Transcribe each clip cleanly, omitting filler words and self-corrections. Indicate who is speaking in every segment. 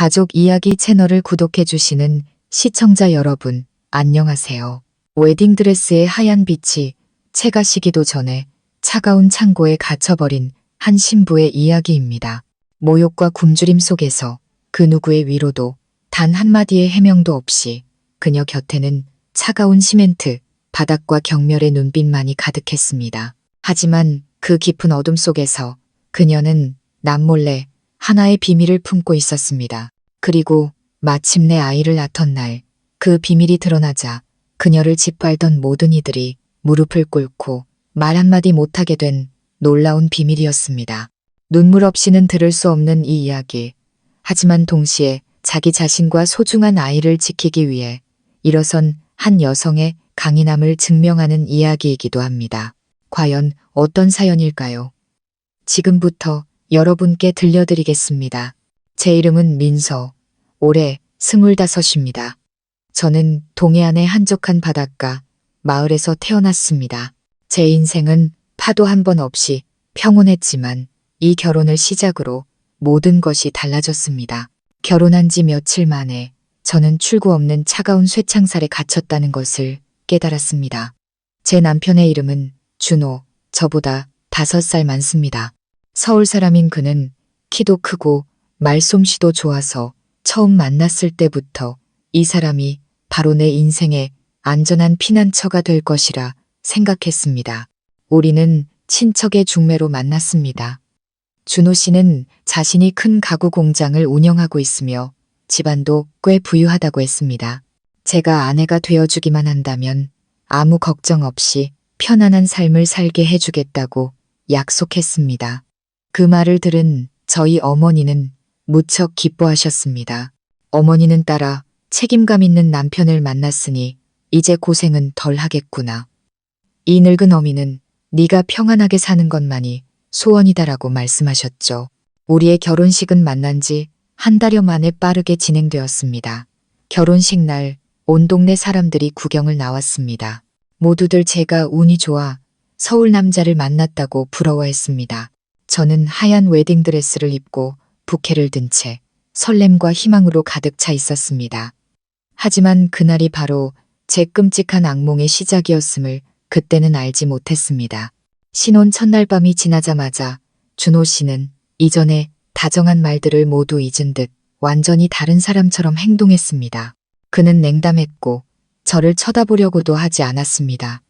Speaker 1: 가족 이야기 채널을 구독해주시는 시청자 여러분, 안녕하세요. 웨딩드레스의 하얀 빛이 채가 시기도 전에 차가운 창고에 갇혀버린 한 신부의 이야기입니다. 모욕과 굶주림 속에서 그 누구의 위로도 단 한마디의 해명도 없이 그녀 곁에는 차가운 시멘트, 바닥과 경멸의 눈빛만이 가득했습니다. 하지만 그 깊은 어둠 속에서 그녀는 남몰래 하나의 비밀을 품고 있었습니다. 그리고 마침내 아이를 낳던 날, 그 비밀이 드러나자 그녀를 짓밟던 모든 이들이 무릎을 꿇고 말 한마디 못하게 된 놀라운 비밀이었습니다. 눈물 없이는 들을 수 없는 이 이야기. 하지만 동시에 자기 자신과 소중한 아이를 지키기 위해 일어선 한 여성의 강인함을 증명하는 이야기이기도 합니다. 과연 어떤 사연일까요? 지금부터 여러분께 들려드리겠습니다. 제 이름은 민서, 올해 25입니다. 저는 동해안의 한적한 바닷가, 마을에서 태어났습니다. 제 인생은 파도 한 번 없이 평온했지만 이 결혼을 시작으로 모든 것이 달라졌습니다. 결혼한 지 며칠 만에 저는 출구 없는 차가운 쇠창살에 갇혔다는 것을 깨달았습니다. 제 남편의 이름은 준호, 저보다 5살 많습니다. 서울 사람인 그는 키도 크고 말솜씨도 좋아서 처음 만났을 때부터 이 사람이 바로 내 인생의 안전한 피난처가 될 것이라 생각했습니다. 우리는 친척의 중매로 만났습니다. 준호 씨는 자신이 큰 가구 공장을 운영하고 있으며 집안도 꽤 부유하다고 했습니다. 제가 아내가 되어주기만 한다면 아무 걱정 없이 편안한 삶을 살게 해주겠다고 약속했습니다. 그 말을 들은 저희 어머니는 무척 기뻐하셨습니다. 어머니는 따라 책임감 있는 남편을 만났으니 이제 고생은 덜 하겠구나. 이 늙은 어미는 네가 평안하게 사는 것만이 소원이다라고 말씀하셨죠. 우리의 결혼식은 만난 지 한 달여 만에 빠르게 진행되었습니다. 결혼식 날 온 동네 사람들이 구경을 나왔습니다. 모두들 제가 운이 좋아 서울 남자를 만났다고 부러워했습니다. 저는 하얀 웨딩드레스를 입고 부케를 든 채 설렘과 희망으로 가득 차 있었습니다. 하지만 그날이 바로 제 끔찍한 악몽의 시작이었음을 그때는 알지 못했습니다. 신혼 첫날 밤이 지나자마자 준호 씨는 이전에 다정한 말들을 모두 잊은 듯 완전히 다른 사람처럼 행동했습니다. 그는 냉담했고 저를 쳐다보려고도 하지 않았습니다.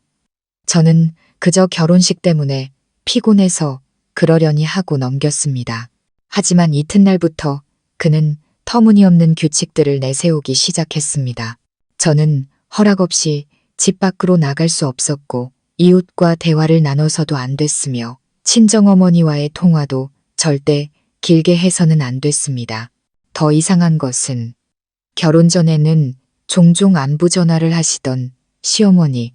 Speaker 1: 저는 그저 결혼식 때문에 피곤해서 그러려니 하고 넘겼습니다. 하지만 이튿날부터 그는 터무니없는 규칙들을 내세우기 시작했습니다. 저는 허락 없이 집 밖으로 나갈 수 없었고 이웃과 대화를 나눠서도 안 됐으며 친정어머니와의 통화도 절대 길게 해서는 안 됐습니다. 더 이상한 것은 결혼 전에는 종종 안부 전화를 하시던 시어머니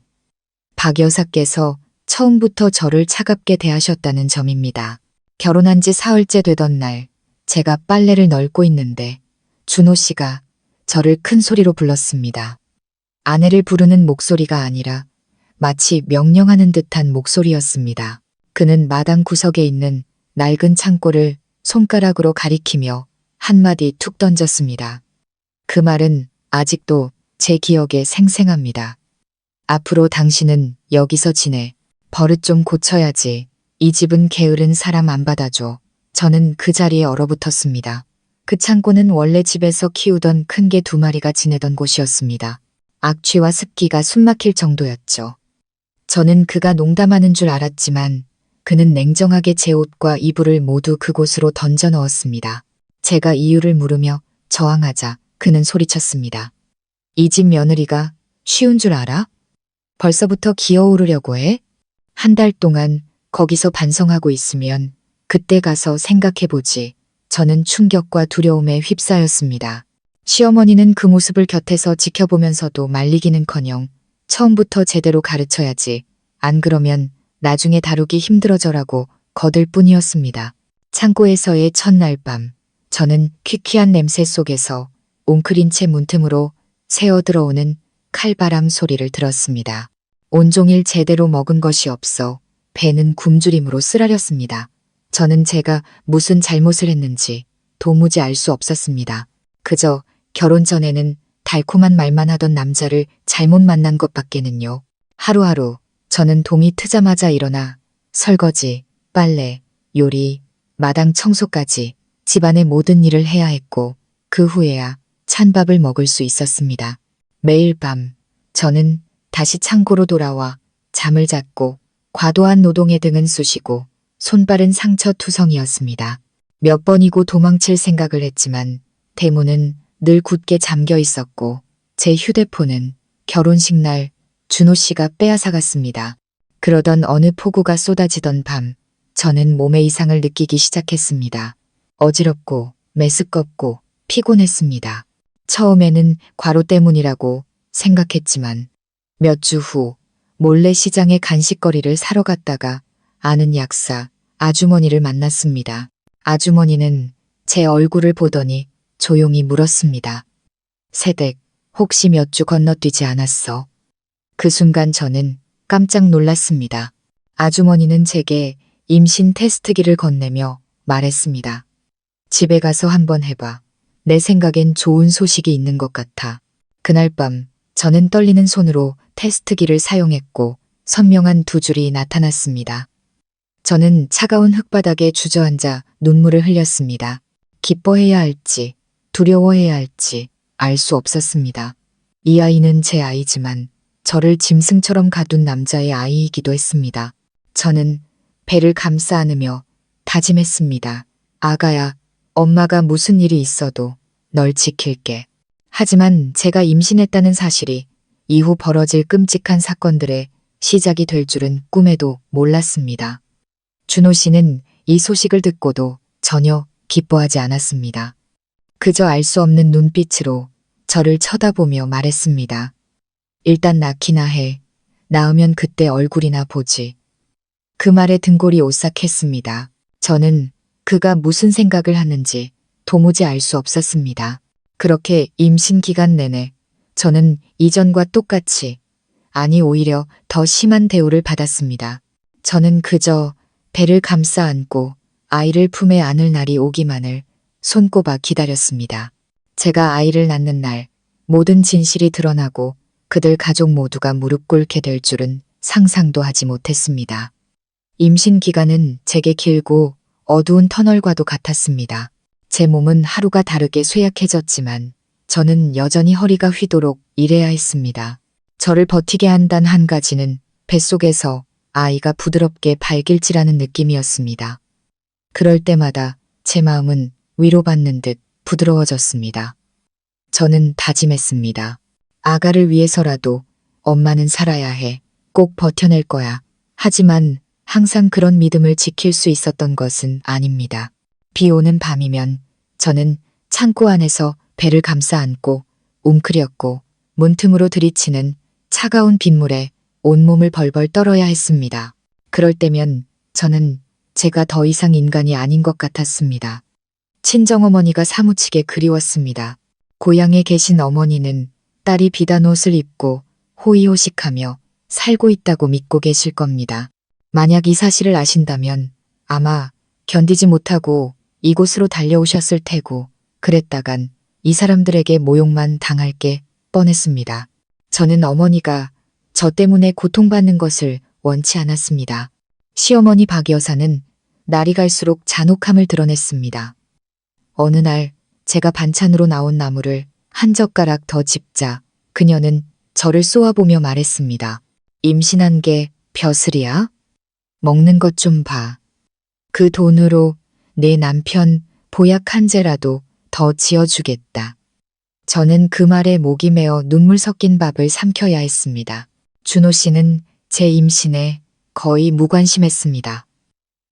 Speaker 1: 박 여사께서 처음부터 저를 차갑게 대하셨다는 점입니다. 결혼한 지 사흘째 되던 날 제가 빨래를 널고 있는데 준호 씨가 저를 큰 소리로 불렀습니다. 아내를 부르는 목소리가 아니라 마치 명령하는 듯한 목소리였습니다. 그는 마당 구석에 있는 낡은 창고를 손가락으로 가리키며 한마디 툭 던졌습니다. 그 말은 아직도 제 기억에 생생합니다. 앞으로 당신은 여기서 지내. 버릇 좀 고쳐야지. 이 집은 게으른 사람 안 받아줘. 저는 그 자리에 얼어붙었습니다. 그 창고는 원래 집에서 키우던 큰 개 2마리가 지내던 곳이었습니다. 악취와 습기가 숨막힐 정도였죠. 저는 그가 농담하는 줄 알았지만 그는 냉정하게 제 옷과 이불을 모두 그곳으로 던져 넣었습니다. 제가 이유를 물으며 저항하자 그는 소리쳤습니다. 이 집 며느리가 쉬운 줄 알아? 벌써부터 기어오르려고 해? 한 달 동안 거기서 반성하고 있으면 그때 가서 생각해보지. 저는 충격과 두려움에 휩싸였습니다. 시어머니는 그 모습을 곁에서 지켜보면서도 말리기는커녕 처음부터 제대로 가르쳐야지. 안 그러면 나중에 다루기 힘들어져라고 거들 뿐이었습니다. 창고에서의 첫날 밤, 저는 퀴퀴한 냄새 속에서 웅크린 채 문틈으로 새어 들어오는 칼바람 소리를 들었습니다. 온종일 제대로 먹은 것이 없어 배는 굶주림으로 쓰라렸습니다. 저는 제가 무슨 잘못을 했는지 도무지 알 수 없었습니다. 그저 결혼 전에는 달콤한 말만 하던 남자를 잘못 만난 것밖에는요. 하루하루 저는 동이 트자마자 일어나 설거지, 빨래, 요리, 마당 청소까지 집안의 모든 일을 해야 했고 그 후에야 찬밥을 먹을 수 있었습니다. 매일 밤 저는 다시 창고로 돌아와 잠을 잤고 과도한 노동의 등은 쑤시고 손발은 상처투성이었습니다. 몇 번이고 도망칠 생각을 했지만 대문은 늘 굳게 잠겨 있었고 제 휴대폰은 결혼식 날 준호 씨가 빼앗아갔습니다. 그러던 어느 폭우가 쏟아지던 밤 저는 몸의 이상을 느끼기 시작했습니다. 어지럽고 메스껍고 피곤했습니다. 처음에는 과로 때문이라고 생각했지만 몇 주 후 몰래 시장에 간식거리를 사러 갔다가 아는 약사 아주머니를 만났습니다. 아주머니는 제 얼굴을 보더니 조용히 물었습니다. 세댁, 혹시 몇 주 건너뛰지 않았어? 그 순간 저는 깜짝 놀랐습니다. 아주머니는 제게 임신 테스트기를 건네며 말했습니다. 집에 가서 한번 해봐. 내 생각엔 좋은 소식이 있는 것 같아. 그날 밤 저는 떨리는 손으로 테스트기를 사용했고 선명한 두 줄이 나타났습니다. 저는 차가운 흙바닥에 주저앉아 눈물을 흘렸습니다. 기뻐해야 할지 두려워해야 할지 알 수 없었습니다. 이 아이는 제 아이지만 저를 짐승처럼 가둔 남자의 아이이기도 했습니다. 저는 배를 감싸 안으며 다짐했습니다. 아가야, 엄마가 무슨 일이 있어도 널 지킬게. 하지만 제가 임신했다는 사실이 이후 벌어질 끔찍한 사건들의 시작이 될 줄은 꿈에도 몰랐습니다. 준호 씨는 이 소식을 듣고도 전혀 기뻐하지 않았습니다. 그저 알 수 없는 눈빛으로 저를 쳐다보며 말했습니다. 일단 낳기나 해. 낳으면 그때 얼굴이나 보지. 그 말에 등골이 오싹했습니다. 저는 그가 무슨 생각을 하는지 도무지 알 수 없었습니다. 그렇게 임신 기간 내내 저는 이전과 똑같이, 아니 오히려 더 심한 대우를 받았습니다. 저는 그저 배를 감싸 안고 아이를 품에 안을 날이 오기만을 손꼽아 기다렸습니다. 제가 아이를 낳는 날 모든 진실이 드러나고 그들 가족 모두가 무릎 꿇게 될 줄은 상상도 하지 못했습니다. 임신 기간은 제게 길고 어두운 터널과도 같았습니다. 제 몸은 하루가 다르게 쇠약해졌지만 저는 여전히 허리가 휘도록 일해야 했습니다. 저를 버티게 한 단 한 가지는 뱃속에서 아이가 부드럽게 발길질하는 느낌이었습니다. 그럴 때마다 제 마음은 위로받는 듯 부드러워졌습니다. 저는 다짐했습니다. 아가를 위해서라도 엄마는 살아야 해. 꼭 버텨낼 거야. 하지만 항상 그런 믿음을 지킬 수 있었던 것은 아닙니다. 비 오는 밤이면 저는 창고 안에서 배를 감싸 안고 웅크렸고 문틈으로 들이치는 차가운 빗물에 온몸을 벌벌 떨어야 했습니다. 그럴 때면 저는 제가 더 이상 인간이 아닌 것 같았습니다. 친정어머니가 사무치게 그리웠습니다. 고향에 계신 어머니는 딸이 비단 옷을 입고 호의호식하며 살고 있다고 믿고 계실 겁니다. 만약 이 사실을 아신다면 아마 견디지 못하고 이곳으로 달려오셨을 테고 그랬다간 이 사람들에게 모욕만 당할 게 뻔했습니다. 저는 어머니가 저 때문에 고통받는 것을 원치 않았습니다. 시어머니 박 여사는 날이 갈수록 잔혹함을 드러냈습니다. 어느 날 제가 반찬으로 나온 나물을 한 젓가락 더 집자 그녀는 저를 쏘아보며 말했습니다. 임신한 게 벼슬이야? 먹는 것 좀 봐. 그 돈으로 내 남편 보약 한 재라도 더 지어주겠다. 저는 그 말에 목이 메어 눈물 섞인 밥을 삼켜야 했습니다. 준호 씨는 제 임신에 거의 무관심했습니다.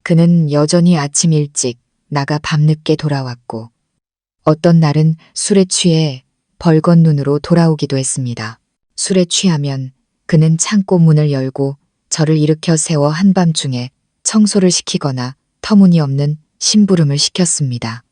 Speaker 1: 그는 여전히 아침 일찍 나가 밤늦게 돌아왔고 어떤 날은 술에 취해 벌건 눈으로 돌아오기도 했습니다. 술에 취하면 그는 창고 문을 열고 저를 일으켜 세워 한밤중에 청소를 시키거나 터무니없는 심부름을 시켰습니다.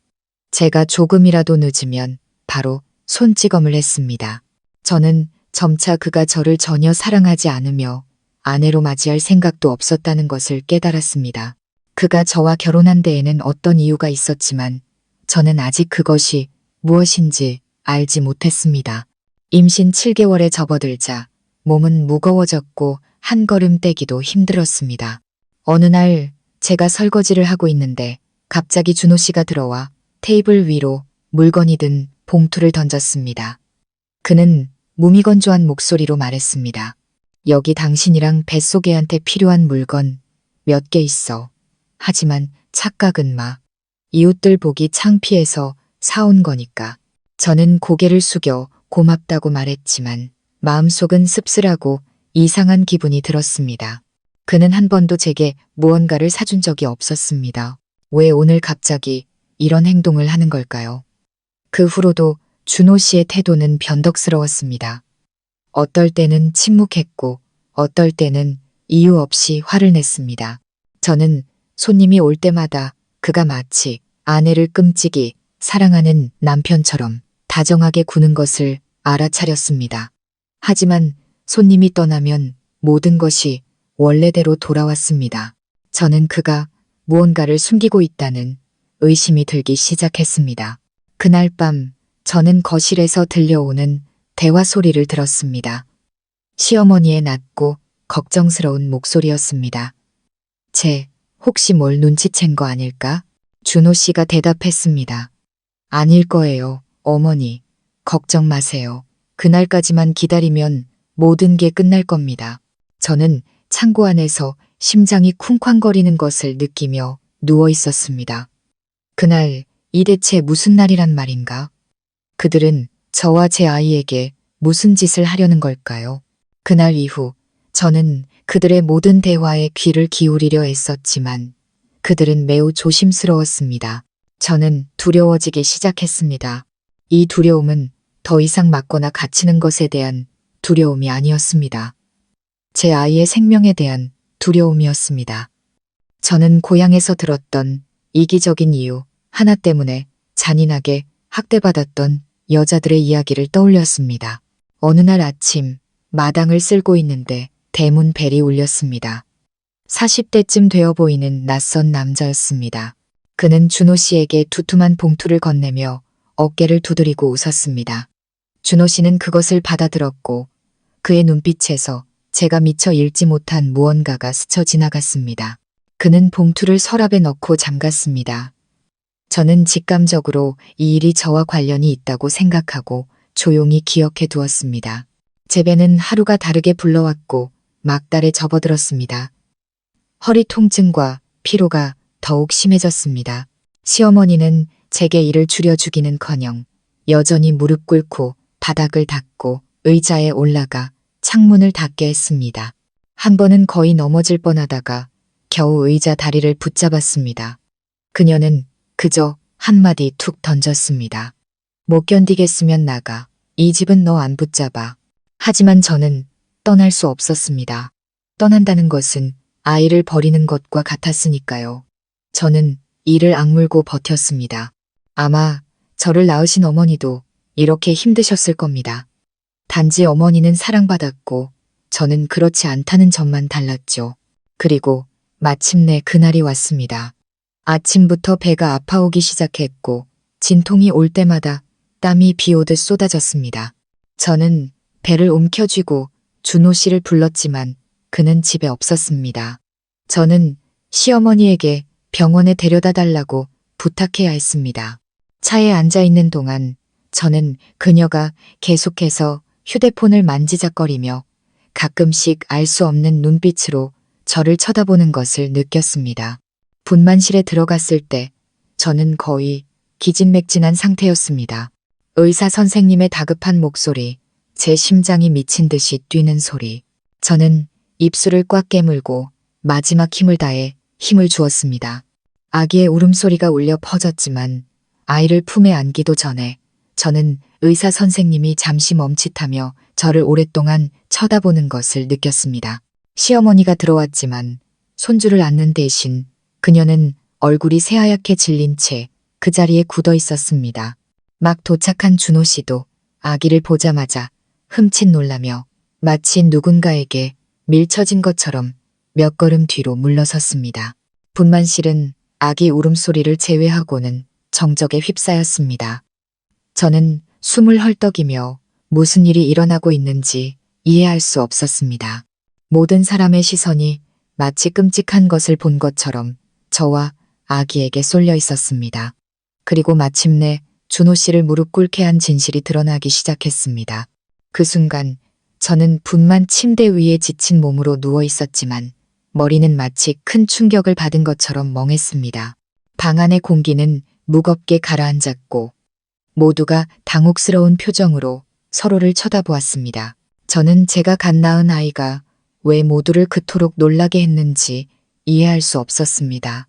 Speaker 1: 제가 조금이라도 늦으면 바로 손찌검을 했습니다. 저는 점차 그가 저를 전혀 사랑하지 않으며 아내로 맞이할 생각도 없었다는 것을 깨달았습니다. 그가 저와 결혼한 데에는 어떤 이유가 있었지만 저는 아직 그것이 무엇인지 알지 못했습니다. 임신 7개월에 접어들자 몸은 무거워졌고 한 걸음 떼기도 힘들었습니다. 어느 날 제가 설거지를 하고 있는데 갑자기 준호 씨가 들어와 테이블 위로 물건이 든 봉투를 던졌습니다. 그는 무미건조한 목소리로 말했습니다. 여기 당신이랑 뱃속애한테 필요한 물건 몇 개 있어. 하지만 착각은 마. 이웃들 보기 창피해서 사온 거니까. 저는 고개를 숙여 고맙다고 말했지만 마음속은 씁쓸하고 이상한 기분이 들었습니다. 그는 한 번도 제게 무언가를 사준 적이 없었습니다. 왜 오늘 갑자기 이런 행동을 하는 걸까요? 그 후로도 준호 씨의 태도는 변덕스러웠습니다. 어떨 때는 침묵했고 어떨 때는 이유 없이 화를 냈습니다. 저는 손님이 올 때마다 그가 마치 아내를 끔찍이 사랑하는 남편처럼 다정하게 구는 것을 알아차렸습니다. 하지만 손님이 떠나면 모든 것이 원래대로 돌아왔습니다. 저는 그가 무언가를 숨기고 있다는 의심이 들기 시작했습니다. 그날 밤 저는 거실에서 들려오는 대화 소리를 들었습니다. 시어머니의 낮고 걱정스러운 목소리였습니다. 혹시 뭘 눈치챈 거 아닐까? 준호 씨가 대답했습니다. 아닐 거예요, 어머니. 걱정 마세요. 그날까지만 기다리면 모든 게 끝날 겁니다. 저는 창고 안에서 심장이 쿵쾅거리는 것을 느끼며 누워 있었습니다. 그날 이 대체 무슨 날이란 말인가? 그들은 저와 제 아이에게 무슨 짓을 하려는 걸까요? 그날 이후 저는 그들의 모든 대화에 귀를 기울이려 애썼지만 그들은 매우 조심스러웠습니다. 저는 두려워지기 시작했습니다. 이 두려움은 더 이상 맞거나 갇히는 것에 대한 두려움이 아니었습니다. 제 아이의 생명에 대한 두려움이었습니다. 저는 고향에서 들었던 이기적인 이유 하나 때문에 잔인하게 학대받았던 여자들의 이야기를 떠올렸습니다. 어느 날 아침 마당을 쓸고 있는데 대문 벨이 울렸습니다. 40대쯤 되어 보이는 낯선 남자였습니다. 그는 준호 씨에게 두툼한 봉투를 건네며 어깨를 두드리고 웃었습니다. 준호 씨는 그것을 받아들었고 그의 눈빛에서 제가 미처 읽지 못한 무언가가 스쳐 지나갔습니다. 그는 봉투를 서랍에 넣고 잠갔습니다. 저는 직감적으로 이 일이 저와 관련이 있다고 생각하고 조용히 기억해 두었습니다. 제 배는 하루가 다르게 불러왔고 막달에 접어들었습니다. 허리 통증과 피로가 더욱 심해졌습니다. 시어머니는 제게 일을 줄여주기는커녕 여전히 무릎 꿇고 바닥을 닦고 의자에 올라가 창문을 닫게 했습니다. 한 번은 거의 넘어질 뻔하다가 겨우 의자 다리를 붙잡았습니다. 그녀는 그저 한마디 툭 던졌습니다. 못 견디겠으면 나가. 이 집은 너 안 붙잡아. 하지만 저는 떠날 수 없었습니다. 떠난다는 것은 아이를 버리는 것과 같았으니까요. 저는 이를 악물고 버텼습니다. 아마 저를 낳으신 어머니도 이렇게 힘드셨을 겁니다. 단지 어머니는 사랑받았고 저는 그렇지 않다는 점만 달랐죠. 그리고 마침내 그날이 왔습니다. 아침부터 배가 아파오기 시작했고 진통이 올 때마다 땀이 비오듯 쏟아졌습니다. 저는 배를 움켜쥐고 준호 씨를 불렀지만 그는 집에 없었습니다. 저는 시어머니에게 병원에 데려다 달라고 부탁해야 했습니다. 차에 앉아 있는 동안 저는 그녀가 계속해서 휴대폰을 만지작거리며 가끔씩 알 수 없는 눈빛으로 저를 쳐다보는 것을 느꼈습니다. 분만실에 들어갔을 때 저는 거의 기진맥진한 상태였습니다. 의사 선생님의 다급한 목소리, 제 심장이 미친 듯이 뛰는 소리. 저는 입술을 꽉 깨물고 마지막 힘을 다해 힘을 주었습니다. 아기의 울음소리가 울려 퍼졌지만 아이를 품에 안기도 전에 저는 의사 선생님이 잠시 멈칫하며 저를 오랫동안 쳐다보는 것을 느꼈습니다. 시어머니가 들어왔지만 손주를 안는 대신 그녀는 얼굴이 새하얗게 질린 채 그 자리에 굳어 있었습니다. 막 도착한 준호 씨도 아기를 보자마자 흠칫 놀라며 마치 누군가에게 밀쳐진 것처럼 몇 걸음 뒤로 물러섰습니다. 분만실은 아기 울음소리를 제외하고는 정적에 휩싸였습니다. 저는 숨을 헐떡이며 무슨 일이 일어나고 있는지 이해할 수 없었습니다. 모든 사람의 시선이 마치 끔찍한 것을 본 것처럼 저와 아기에게 쏠려 있었습니다. 그리고 마침내 준호 씨를 무릎 꿇게 한 진실이 드러나기 시작했습니다. 그 순간 저는 분만 침대 위에 지친 몸으로 누워 있었지만 머리는 마치 큰 충격을 받은 것처럼 멍했습니다. 방 안의 공기는 무겁게 가라앉았고 모두가 당혹스러운 표정으로 서로를 쳐다보았습니다. 저는 제가 갓 낳은 아이가 왜 모두를 그토록 놀라게 했는지 이해할 수 없었습니다.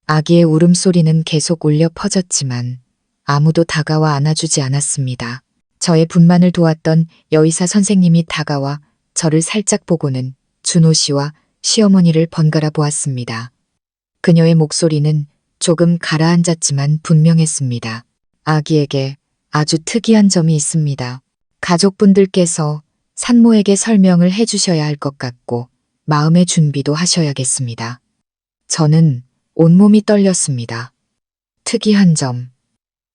Speaker 1: 아기의 울음소리는 계속 울려 퍼졌지만 아무도 다가와 안아주지 않았습니다. 저의 분만을 도왔던 여의사 선생님이 다가와 저를 살짝 보고는 준호 씨와 시어머니를 번갈아 보았습니다. 그녀의 목소리는 조금 가라앉았지만 분명했습니다. 아기에게 아주 특이한 점이 있습니다. 가족분들께서 산모에게 설명을 해주셔야 할 것 같고 마음의 준비도 하셔야겠습니다. 저는 온몸이 떨렸습니다. 특이한 점.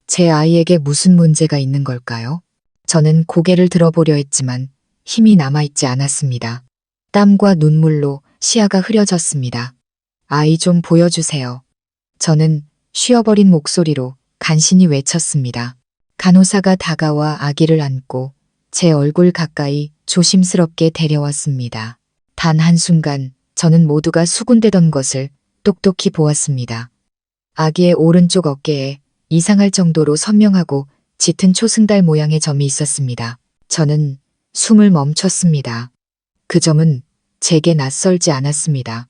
Speaker 1: 제 아이에게 무슨 문제가 있는 걸까요? 저는 고개를 들어보려 했지만 힘이 남아있지 않았습니다. 땀과 눈물로 시야가 흐려졌습니다. 아이 좀 보여주세요. 저는 쉬어버린 목소리로 간신히 외쳤습니다. 간호사가 다가와 아기를 안고 제 얼굴 가까이 조심스럽게 데려왔습니다. 단 한순간 저는 모두가 수군대던 것을 똑똑히 보았습니다. 아기의 오른쪽 어깨에 이상할 정도로 선명하고 짙은 초승달 모양의 점이 있었습니다. 저는 숨을 멈췄습니다. 그 점은 제게 낯설지 않았습니다.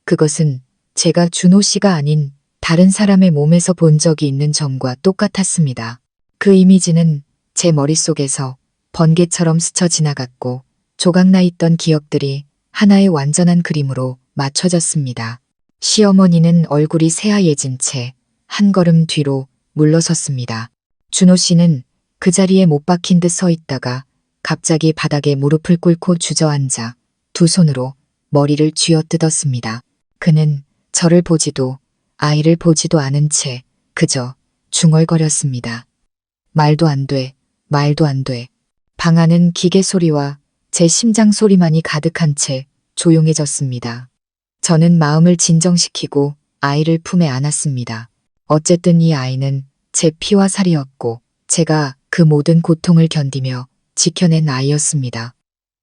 Speaker 1: 그것은 제가 준호 씨가 아닌 다른 사람의 몸에서 본 적이 있는 점과 똑같았습니다. 그 이미지는 제 머릿속에서 번개처럼 스쳐 지나갔고 조각나 있던 기억들이 하나의 완전한 그림으로 맞춰졌습니다. 시어머니는 얼굴이 새하얘진 채 한 걸음 뒤로 물러섰습니다. 준호 씨는 그 자리에 못 박힌 듯 서 있다가 갑자기 바닥에 무릎을 꿇고 주저앉아 두 손으로 머리를 쥐어뜯었습니다. 그는 저를 보지도 아이를 보지도 않은 채 그저 중얼거렸습니다. 말도 안 돼, 말도 안 돼. 방 안은 기계 소리와 제 심장 소리만이 가득한 채 조용해졌습니다. 저는 마음을 진정시키고 아이를 품에 안았습니다. 어쨌든 이 아이는 제 피와 살이었고 제가 그 모든 고통을 견디며 지켜낸 아이였습니다.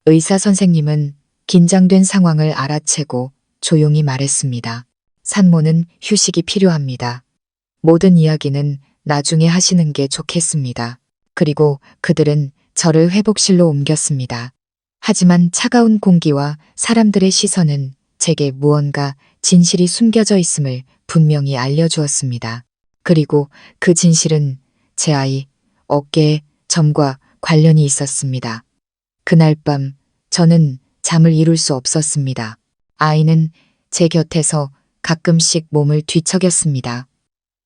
Speaker 1: 의사 선생님은 긴장된 상황을 알아채고 조용히 말했습니다. 산모는 휴식이 필요합니다. 모든 이야기는 나중에 하시는 게 좋겠습니다. 그리고 그들은 저를 회복실로 옮겼습니다. 하지만 차가운 공기와 사람들의 시선은 제게 무언가 진실이 숨겨져 있음을 분명히 알려주었습니다. 그리고 그 진실은 제 아이 어깨의 점과 관련이 있었습니다. 그날 밤 저는 잠을 이룰 수 없었습니다. 아이는 제 곁에서 가끔씩 몸을 뒤척였습니다.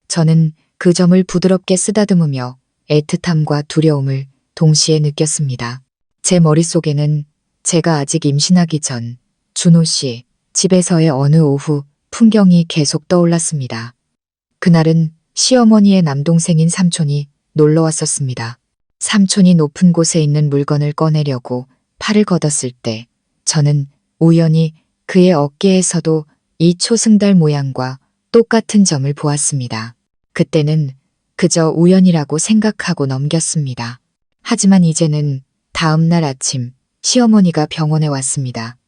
Speaker 1: 저는 그 점을 부드럽게 쓰다듬으며 애틋함과 두려움을 동시에 느꼈습니다. 제 머릿속에는 제가 아직 임신하기 전 준호 씨 집에서의 어느 오후 풍경이 계속 떠올랐습니다. 그날은 시어머니의 남동생인 삼촌이 놀러 왔었습니다. 삼촌이 높은 곳에 있는 물건을 꺼내려고 팔을 걷었을 때 저는 우연히 그의 어깨에서도 이 초승달 모양과 똑같은 점을 보았습니다. 그때는 그저 우연이라고 생각하고 넘겼습니다. 하지만 이제는 다음 날 아침 시어머니가 병원에 왔습니다.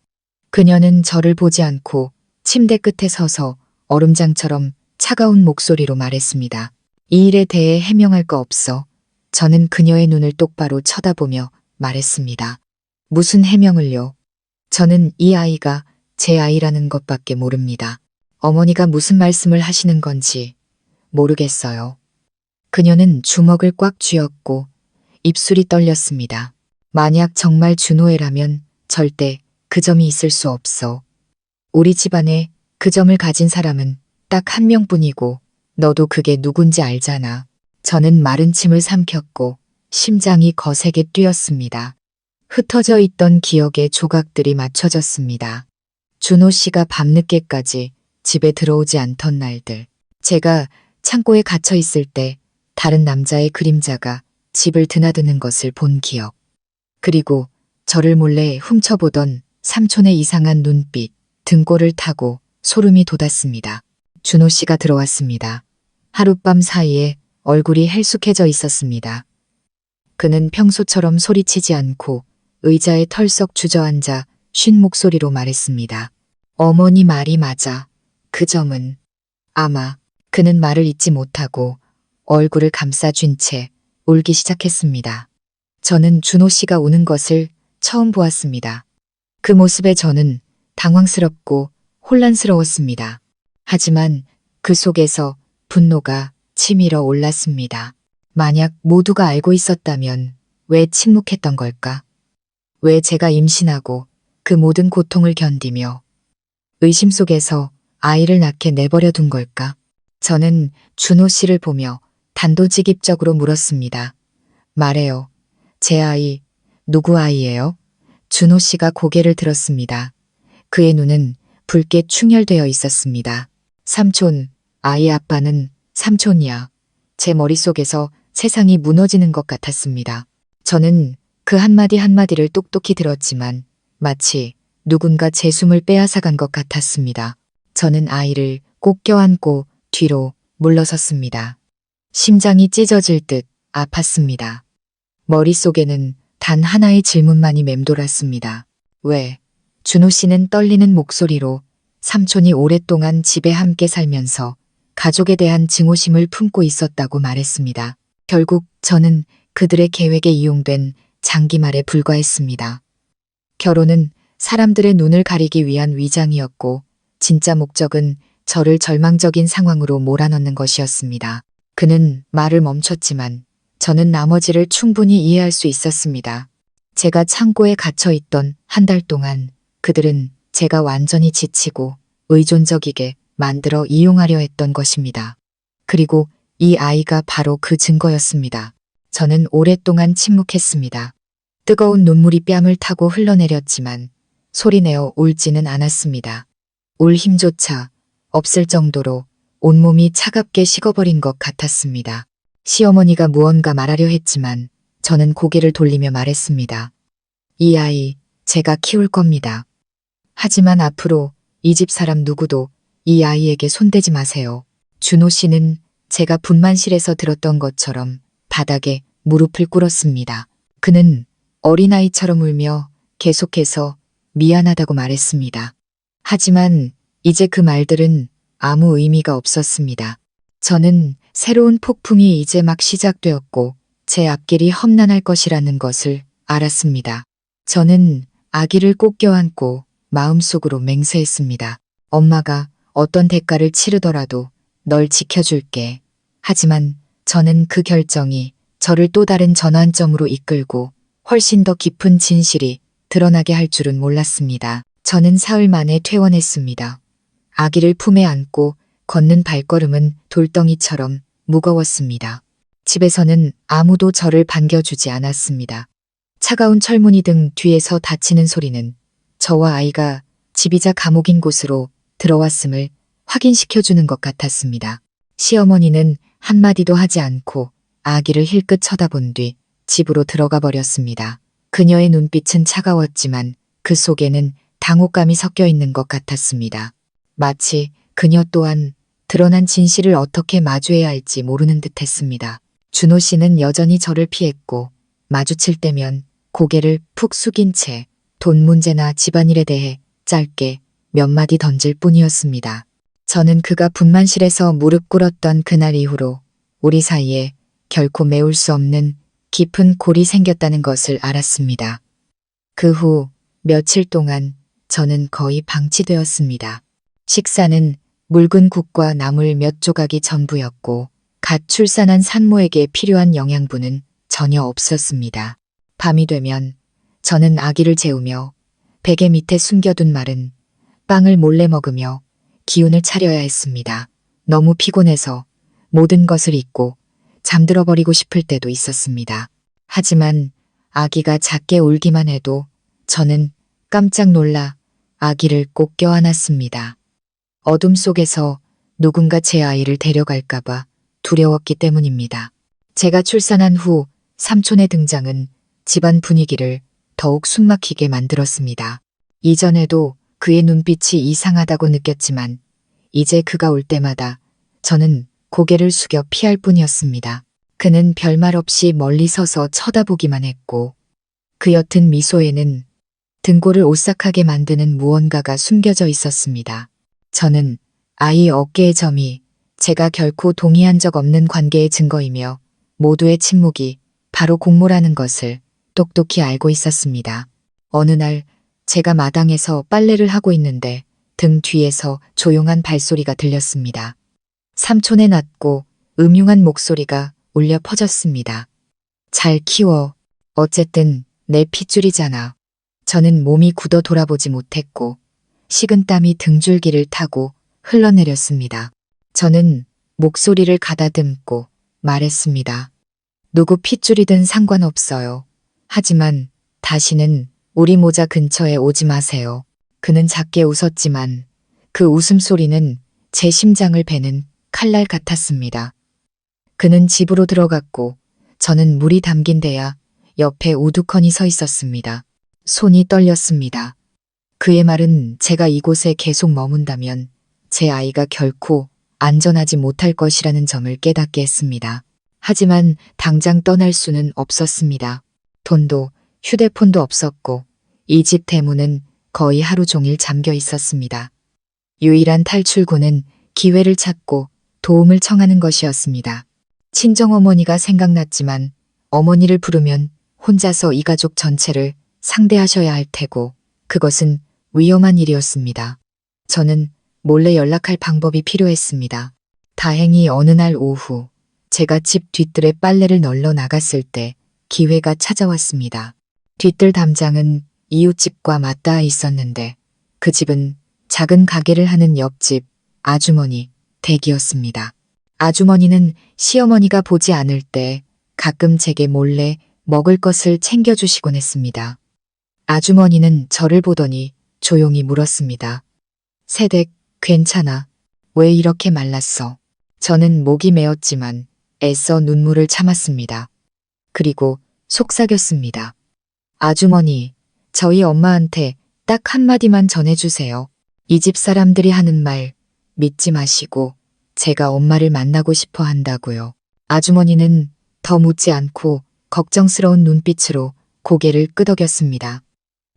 Speaker 1: 그녀는 저를 보지 않고 침대 끝에 서서 얼음장처럼 차가운 목소리로 말했습니다. 이 일에 대해 해명할 거 없어. 저는 그녀의 눈을 똑바로 쳐다보며 말했습니다. 무슨 해명을요? 저는 이 아이가 제 아이라는 것밖에 모릅니다. 어머니가 무슨 말씀을 하시는 건지 모르겠어요. 그녀는 주먹을 꽉 쥐었고 입술이 떨렸습니다. 만약 정말 준호애라면 절대 그 점이 있을 수 없어. 우리 집안에 그 점을 가진 사람은 딱 한 명뿐이고 너도 그게 누군지 알잖아. 저는 마른 침을 삼켰고 심장이 거세게 뛰었습니다. 흩어져 있던 기억의 조각들이 맞춰졌습니다. 준호 씨가 밤늦게까지 집에 들어오지 않던 날들. 제가 창고에 갇혀 있을 때 다른 남자의 그림자가 집을 드나드는 것을 본 기억. 그리고 저를 몰래 훔쳐보던 삼촌의 이상한 눈빛, 등골을 타고 소름이 돋았습니다. 준호 씨가 들어왔습니다. 하룻밤 사이에 얼굴이 헬쑥해져 있었습니다. 그는 평소처럼 소리치지 않고 의자에 털썩 주저앉아 쉰 목소리로 말했습니다. 어머니 말이 맞아. 그 점은. 아마 그는 말을 잇지 못하고 얼굴을 감싸쥔 채 울기 시작했습니다. 저는 준호 씨가 우는 것을 처음 보았습니다. 그 모습에 저는 당황스럽고 혼란스러웠습니다. 하지만 그 속에서 분노가 치밀어 올랐습니다. 만약 모두가 알고 있었다면 왜 침묵했던 걸까? 왜 제가 임신하고 그 모든 고통을 견디며 의심 속에서 아이를 낳게 내버려 둔 걸까? 저는 준호 씨를 보며 단도직입적으로 물었습니다. 말해요. 제 아이, 누구 아이예요? 준호 씨가 고개를 들었습니다. 그의 눈은 붉게 충혈되어 있었습니다. 삼촌, 아이 아빠는 삼촌이야. 제 머릿속에서 세상이 무너지는 것 같았습니다. 저는 그 한마디 한마디를 똑똑히 들었지만 마치 누군가 제 숨을 빼앗아간 것 같았습니다. 저는 아이를 꼭 껴안고 뒤로 물러섰습니다. 심장이 찢어질 듯 아팠습니다. 머릿속에는 단 하나의 질문만이 맴돌았습니다. 왜? 준호 씨는 떨리는 목소리로 삼촌이 오랫동안 집에 함께 살면서 가족에 대한 증오심을 품고 있었다고 말했습니다. 결국 저는 그들의 계획에 이용된 장기말에 불과했습니다. 결혼은 사람들의 눈을 가리기 위한 위장이었고 진짜 목적은 저를 절망적인 상황으로 몰아넣는 것이었습니다. 그는 말을 멈췄지만 저는 나머지를 충분히 이해할 수 있었습니다. 제가 창고에 갇혀 있던 한 달 동안 그들은 제가 완전히 지치고 의존적이게 만들어 이용하려 했던 것입니다. 그리고 이 아이가 바로 그 증거였습니다. 저는 오랫동안 침묵했습니다. 뜨거운 눈물이 뺨을 타고 흘러내렸지만 소리내어 울지는 않았습니다. 울 힘조차 없을 정도로 온몸이 차갑게 식어버린 것 같았습니다. 시어머니가 무언가 말하려 했지만 저는 고개를 돌리며 말했습니다. 이 아이 제가 키울 겁니다. 하지만 앞으로 이 집 사람 누구도 이 아이에게 손대지 마세요. 준호 씨는 제가 분만실에서 들었던 것처럼 바닥에 무릎을 꿇었습니다. 그는 어린아이처럼 울며 계속해서 미안하다고 말했습니다. 하지만 이제 그 말들은 아무 의미가 없었습니다. 저는 새로운 폭풍이 이제 막 시작되었고 제 앞길이 험난할 것이라는 것을 알았습니다. 저는 아기를 꼭 껴안고 마음속으로 맹세했습니다. 엄마가 어떤 대가를 치르더라도 널 지켜줄게. 하지만 저는 그 결정이 저를 또 다른 전환점으로 이끌고 훨씬 더 깊은 진실이 드러나게 할 줄은 몰랐습니다. 저는 사흘 만에 퇴원했습니다. 아기를 품에 안고 걷는 발걸음은 돌덩이처럼 무거웠습니다. 집에서는 아무도 저를 반겨주지 않았습니다. 차가운 철문이 등 뒤에서 닫히는 소리는 저와 아이가 집이자 감옥인 곳으로 들어왔음을 확인시켜주는 것 같았습니다. 시어머니는 한마디도 하지 않고 아기를 힐끗 쳐다본 뒤 집으로 들어가 버렸습니다. 그녀의 눈빛은 차가웠지만 그 속에는 당혹감이 섞여 있는 것 같았습니다. 마치 그녀 또한 드러난 진실을 어떻게 마주해야 할지 모르는 듯 했습니다. 준호 씨는 여전히 저를 피했고 마주칠 때면 고개를 푹 숙인 채 돈 문제나 집안일에 대해 짧게 몇 마디 던질 뿐이었습니다. 저는 그가 분만실에서 무릎 꿇었던 그날 이후로 우리 사이에 결코 메울 수 없는 깊은 골이 생겼다는 것을 알았습니다. 그 후 며칠 동안 저는 거의 방치되었습니다. 식사는 묽은 국과 나물 몇 조각이 전부였고 갓 출산한 산모에게 필요한 영양분은 전혀 없었습니다. 밤이 되면 저는 아기를 재우며 베개 밑에 숨겨둔 마른 빵을 몰래 먹으며 기운을 차려야 했습니다. 너무 피곤해서 모든 것을 잊고 잠들어 버리고 싶을 때도 있었습니다. 하지만 아기가 작게 울기만 해도 저는 깜짝 놀라 아기를 꼭 껴안았습니다. 어둠 속에서 누군가 제 아이를 데려갈까봐 두려웠기 때문입니다. 제가 출산한 후 삼촌의 등장은 집안 분위기를 더욱 숨막히게 만들었습니다. 이전에도 그의 눈빛이 이상하다고 느꼈지만 이제 그가 올 때마다 저는 고개를 숙여 피할 뿐이었습니다. 그는 별말 없이 멀리 서서 쳐다보기만 했고 그 옅은 미소에는 등골을 오싹하게 만드는 무언가가 숨겨져 있었습니다. 저는 아이 어깨의 점이 제가 결코 동의한 적 없는 관계의 증거이며 모두의 침묵이 바로 공모라는 것을 똑똑히 알고 있었습니다. 어느 날 제가 마당에서 빨래를 하고 있는데 등 뒤에서 조용한 발소리가 들렸습니다. 삼촌의 낮고 음흉한 목소리가 울려 퍼졌습니다. 잘 키워. 어쨌든 내 핏줄이잖아. 저는 몸이 굳어 돌아보지 못했고 식은땀이 등줄기를 타고 흘러내렸습니다. 저는 목소리를 가다듬고 말했습니다. 누구 핏줄이든 상관없어요. 하지만 다시는 우리 모자 근처에 오지 마세요. 그는 작게 웃었지만 그 웃음소리는 제 심장을 베는 칼날 같았습니다. 그는 집으로 들어갔고 저는 물이 담긴 데야 옆에 우두커니 서 있었습니다. 손이 떨렸습니다. 그의 말은 제가 이곳에 계속 머문다면 제 아이가 결코 안전하지 못할 것이라는 점을 깨닫게 했습니다. 하지만 당장 떠날 수는 없었습니다. 돈도 휴대폰도 없었고 이 집 대문은 거의 하루 종일 잠겨 있었습니다. 유일한 탈출구는 기회를 찾고 도움을 청하는 것이었습니다. 친정어머니가 생각났지만 어머니를 부르면 혼자서 이 가족 전체를 상대하셔야 할 테고 그것은 위험한 일이었습니다. 저는 몰래 연락할 방법이 필요했습니다. 다행히 어느 날 오후 제가 집 뒤뜰에 빨래를 널러 나갔을 때 기회가 찾아왔습니다. 뒤뜰 담장은 이웃집과 맞닿아 있었는데 그 집은 작은 가게를 하는 옆집 아주머니 댁이었습니다. 아주머니는 시어머니가 보지 않을 때 가끔 제게 몰래 먹을 것을 챙겨주시곤 했습니다. 아주머니는 저를 보더니 조용히 물었습니다. 새댁, 괜찮아? 왜 이렇게 말랐어? 저는 목이 메었지만 애써 눈물을 참았습니다. 그리고 속삭였습니다. 아주머니, 저희 엄마한테 딱 한마디만 전해주세요. 이 집 사람들이 하는 말 믿지 마시고 제가 엄마를 만나고 싶어 한다고요. 아주머니는 더 묻지 않고 걱정스러운 눈빛으로 고개를 끄덕였습니다.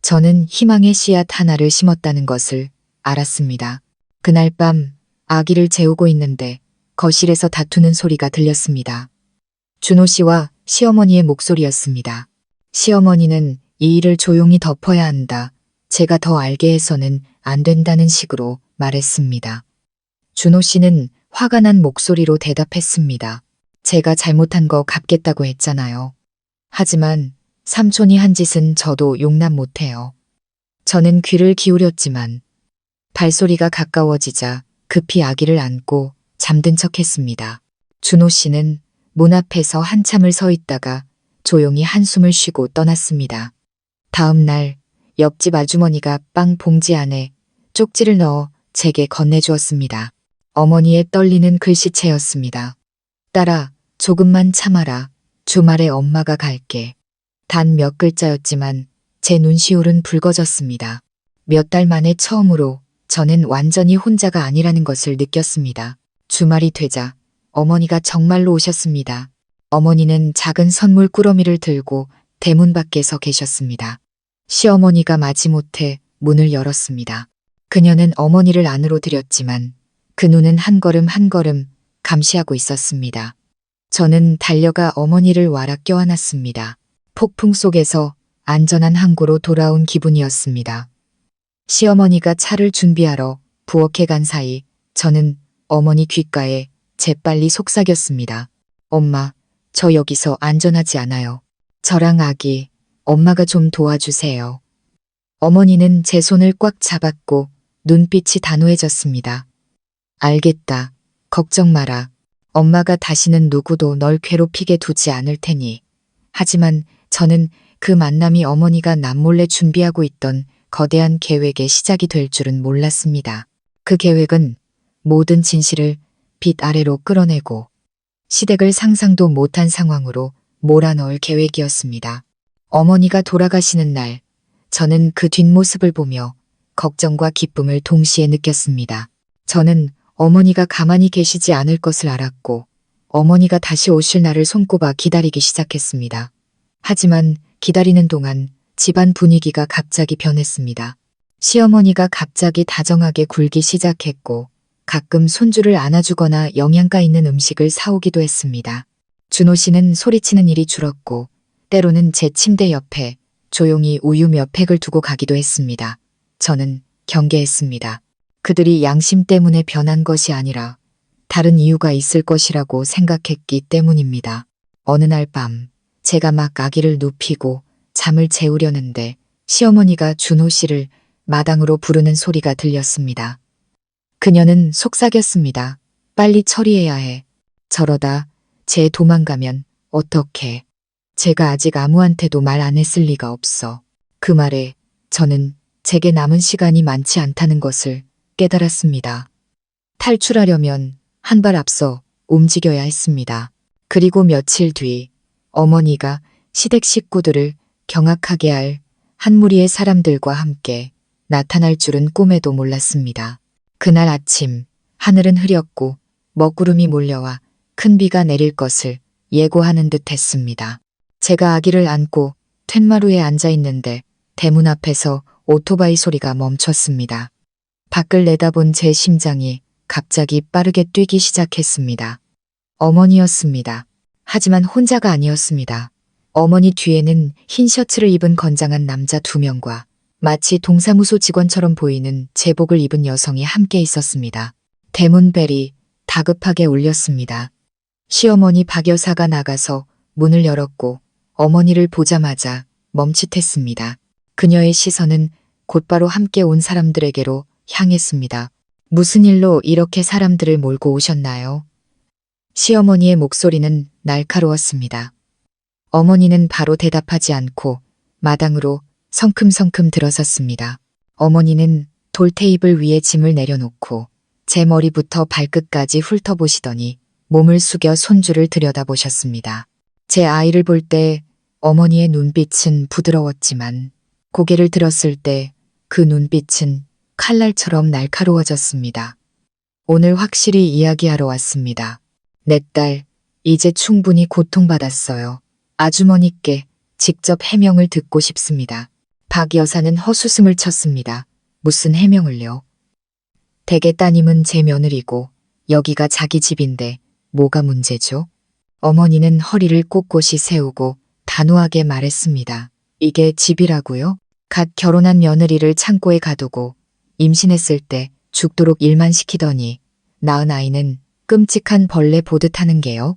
Speaker 1: 저는 희망의 씨앗 하나를 심었다는 것을 알았습니다. 그날 밤 아기를 재우고 있는데 거실에서 다투는 소리가 들렸습니다. 준호 씨와 시어머니의 목소리였습니다. 시어머니는 이 일을 조용히 덮어야 한다. 제가 더 알게 해서는 안 된다는 식으로 말했습니다. 준호 씨는 화가 난 목소리로 대답했습니다. 제가 잘못한 거 갚겠다고 했잖아요. 하지만 삼촌이 한 짓은 저도 용납 못해요. 저는 귀를 기울였지만 발소리가 가까워지자 급히 아기를 안고 잠든 척했습니다. 준호 씨는 문 앞에서 한참을 서 있다가 조용히 한숨을 쉬고 떠났습니다. 다음 날 옆집 아주머니가 빵 봉지 안에 쪽지를 넣어 제게 건네주었습니다. 어머니의 떨리는 글씨체였습니다. 딸아, 조금만 참아라. 주말에 엄마가 갈게. 단 몇 글자였지만 제 눈시울은 붉어졌습니다. 몇 달 만에 처음으로 저는 완전히 혼자가 아니라는 것을 느꼈습니다. 주말이 되자 어머니가 정말로 오셨습니다. 어머니는 작은 선물 꾸러미를 들고 대문 밖에 서 계셨습니다. 시어머니가 마지못해 문을 열었습니다. 그녀는 어머니를 안으로 들였지만 그 눈은 한 걸음 한 걸음 감시하고 있었습니다. 저는 달려가 어머니를 와락 껴안았습니다. 폭풍 속에서 안전한 항구로 돌아온 기분이었습니다. 시어머니가 차를 준비하러 부엌에 간 사이 저는 어머니 귓가에 재빨리 속삭였습니다. 엄마, 저 여기서 안전하지 않아요. 저랑 아기, 엄마가 좀 도와주세요. 어머니는 제 손을 꽉 잡았고 눈빛이 단호해졌습니다. 알겠다. 걱정 마라. 엄마가 다시는 누구도 널 괴롭히게 두지 않을 테니. 하지만 저는 그 만남이 어머니가 남몰래 준비하고 있던 거대한 계획의 시작이 될 줄은 몰랐습니다. 그 계획은 모든 진실을 빛 아래로 끌어내고 시댁을 상상도 못한 상황으로 몰아넣을 계획이었습니다. 어머니가 돌아가시는 날, 저는 그 뒷모습을 보며 걱정과 기쁨을 동시에 느꼈습니다. 저는 어머니가 가만히 계시지 않을 것을 알았고, 어머니가 다시 오실 날을 손꼽아 기다리기 시작했습니다. 하지만 기다리는 동안 집안 분위기가 갑자기 변했습니다. 시어머니가 갑자기 다정하게 굴기 시작했고, 가끔 손주를 안아주거나 영양가 있는 음식을 사오기도 했습니다. 준호 씨는 소리치는 일이 줄었고, 때로는 제 침대 옆에 조용히 우유 몇 팩을 두고 가기도 했습니다. 저는 경계했습니다. 그들이 양심 때문에 변한 것이 아니라 다른 이유가 있을 것이라고 생각했기 때문입니다. 어느 날 밤, 제가 막 아기를 눕히고 잠을 재우려는데 시어머니가 준호 씨를 마당으로 부르는 소리가 들렸습니다. 그녀는 속삭였습니다. 빨리 처리해야 해. 저러다 쟤 도망가면 어떡해. 제가 아직 아무한테도 말 안 했을 리가 없어. 그 말에 저는 제게 남은 시간이 많지 않다는 것을 깨달았습니다. 탈출하려면 한 발 앞서 움직여야 했습니다. 그리고 며칠 뒤 어머니가 시댁 식구들을 경악하게 할 한 무리의 사람들과 함께 나타날 줄은 꿈에도 몰랐습니다. 그날 아침 하늘은 흐렸고 먹구름이 몰려와 큰 비가 내릴 것을 예고하는 듯 했습니다. 제가 아기를 안고 툇마루에 앉아 있는데 대문 앞에서 오토바이 소리가 멈췄습니다. 밖을 내다본 제 심장이 갑자기 빠르게 뛰기 시작했습니다. 어머니였습니다. 하지만 혼자가 아니었습니다. 어머니 뒤에는 흰 셔츠를 입은 건장한 남자 2명과 마치 동사무소 직원처럼 보이는 제복을 입은 여성이 함께 있었습니다. 대문벨이 다급하게 울렸습니다. 시어머니 박 여사가 나가서 문을 열었고 어머니를 보자마자 멈칫했습니다. 그녀의 시선은 곧바로 함께 온 사람들에게로 향했습니다. 무슨 일로 이렇게 사람들을 몰고 오셨나요? 시어머니의 목소리는 날카로웠습니다. 어머니는 바로 대답하지 않고 마당으로 성큼성큼 들어섰습니다. 어머니는 돌 테이블 위에 짐을 내려놓고 제 머리부터 발끝까지 훑어보시더니 몸을 숙여 손주를 들여다보셨습니다. 제 아이를 볼 때 어머니의 눈빛은 부드러웠지만 고개를 들었을 때 그 눈빛은 칼날처럼 날카로워졌습니다. 오늘 확실히 이야기하러 왔습니다. 내 딸, 이제 충분히 고통받았어요. 아주머니께 직접 해명을 듣고 싶습니다. 박 여사는 헛웃음을 쳤습니다. 무슨 해명을요? 댁의 따님은 제 며느리고 여기가 자기 집인데 뭐가 문제죠? 어머니는 허리를 꼿꼿이 세우고 단호하게 말했습니다. 이게 집이라고요? 갓 결혼한 며느리를 창고에 가두고 임신했을 때 죽도록 일만 시키더니 낳은 아이는 끔찍한 벌레 보듯 하는 게요?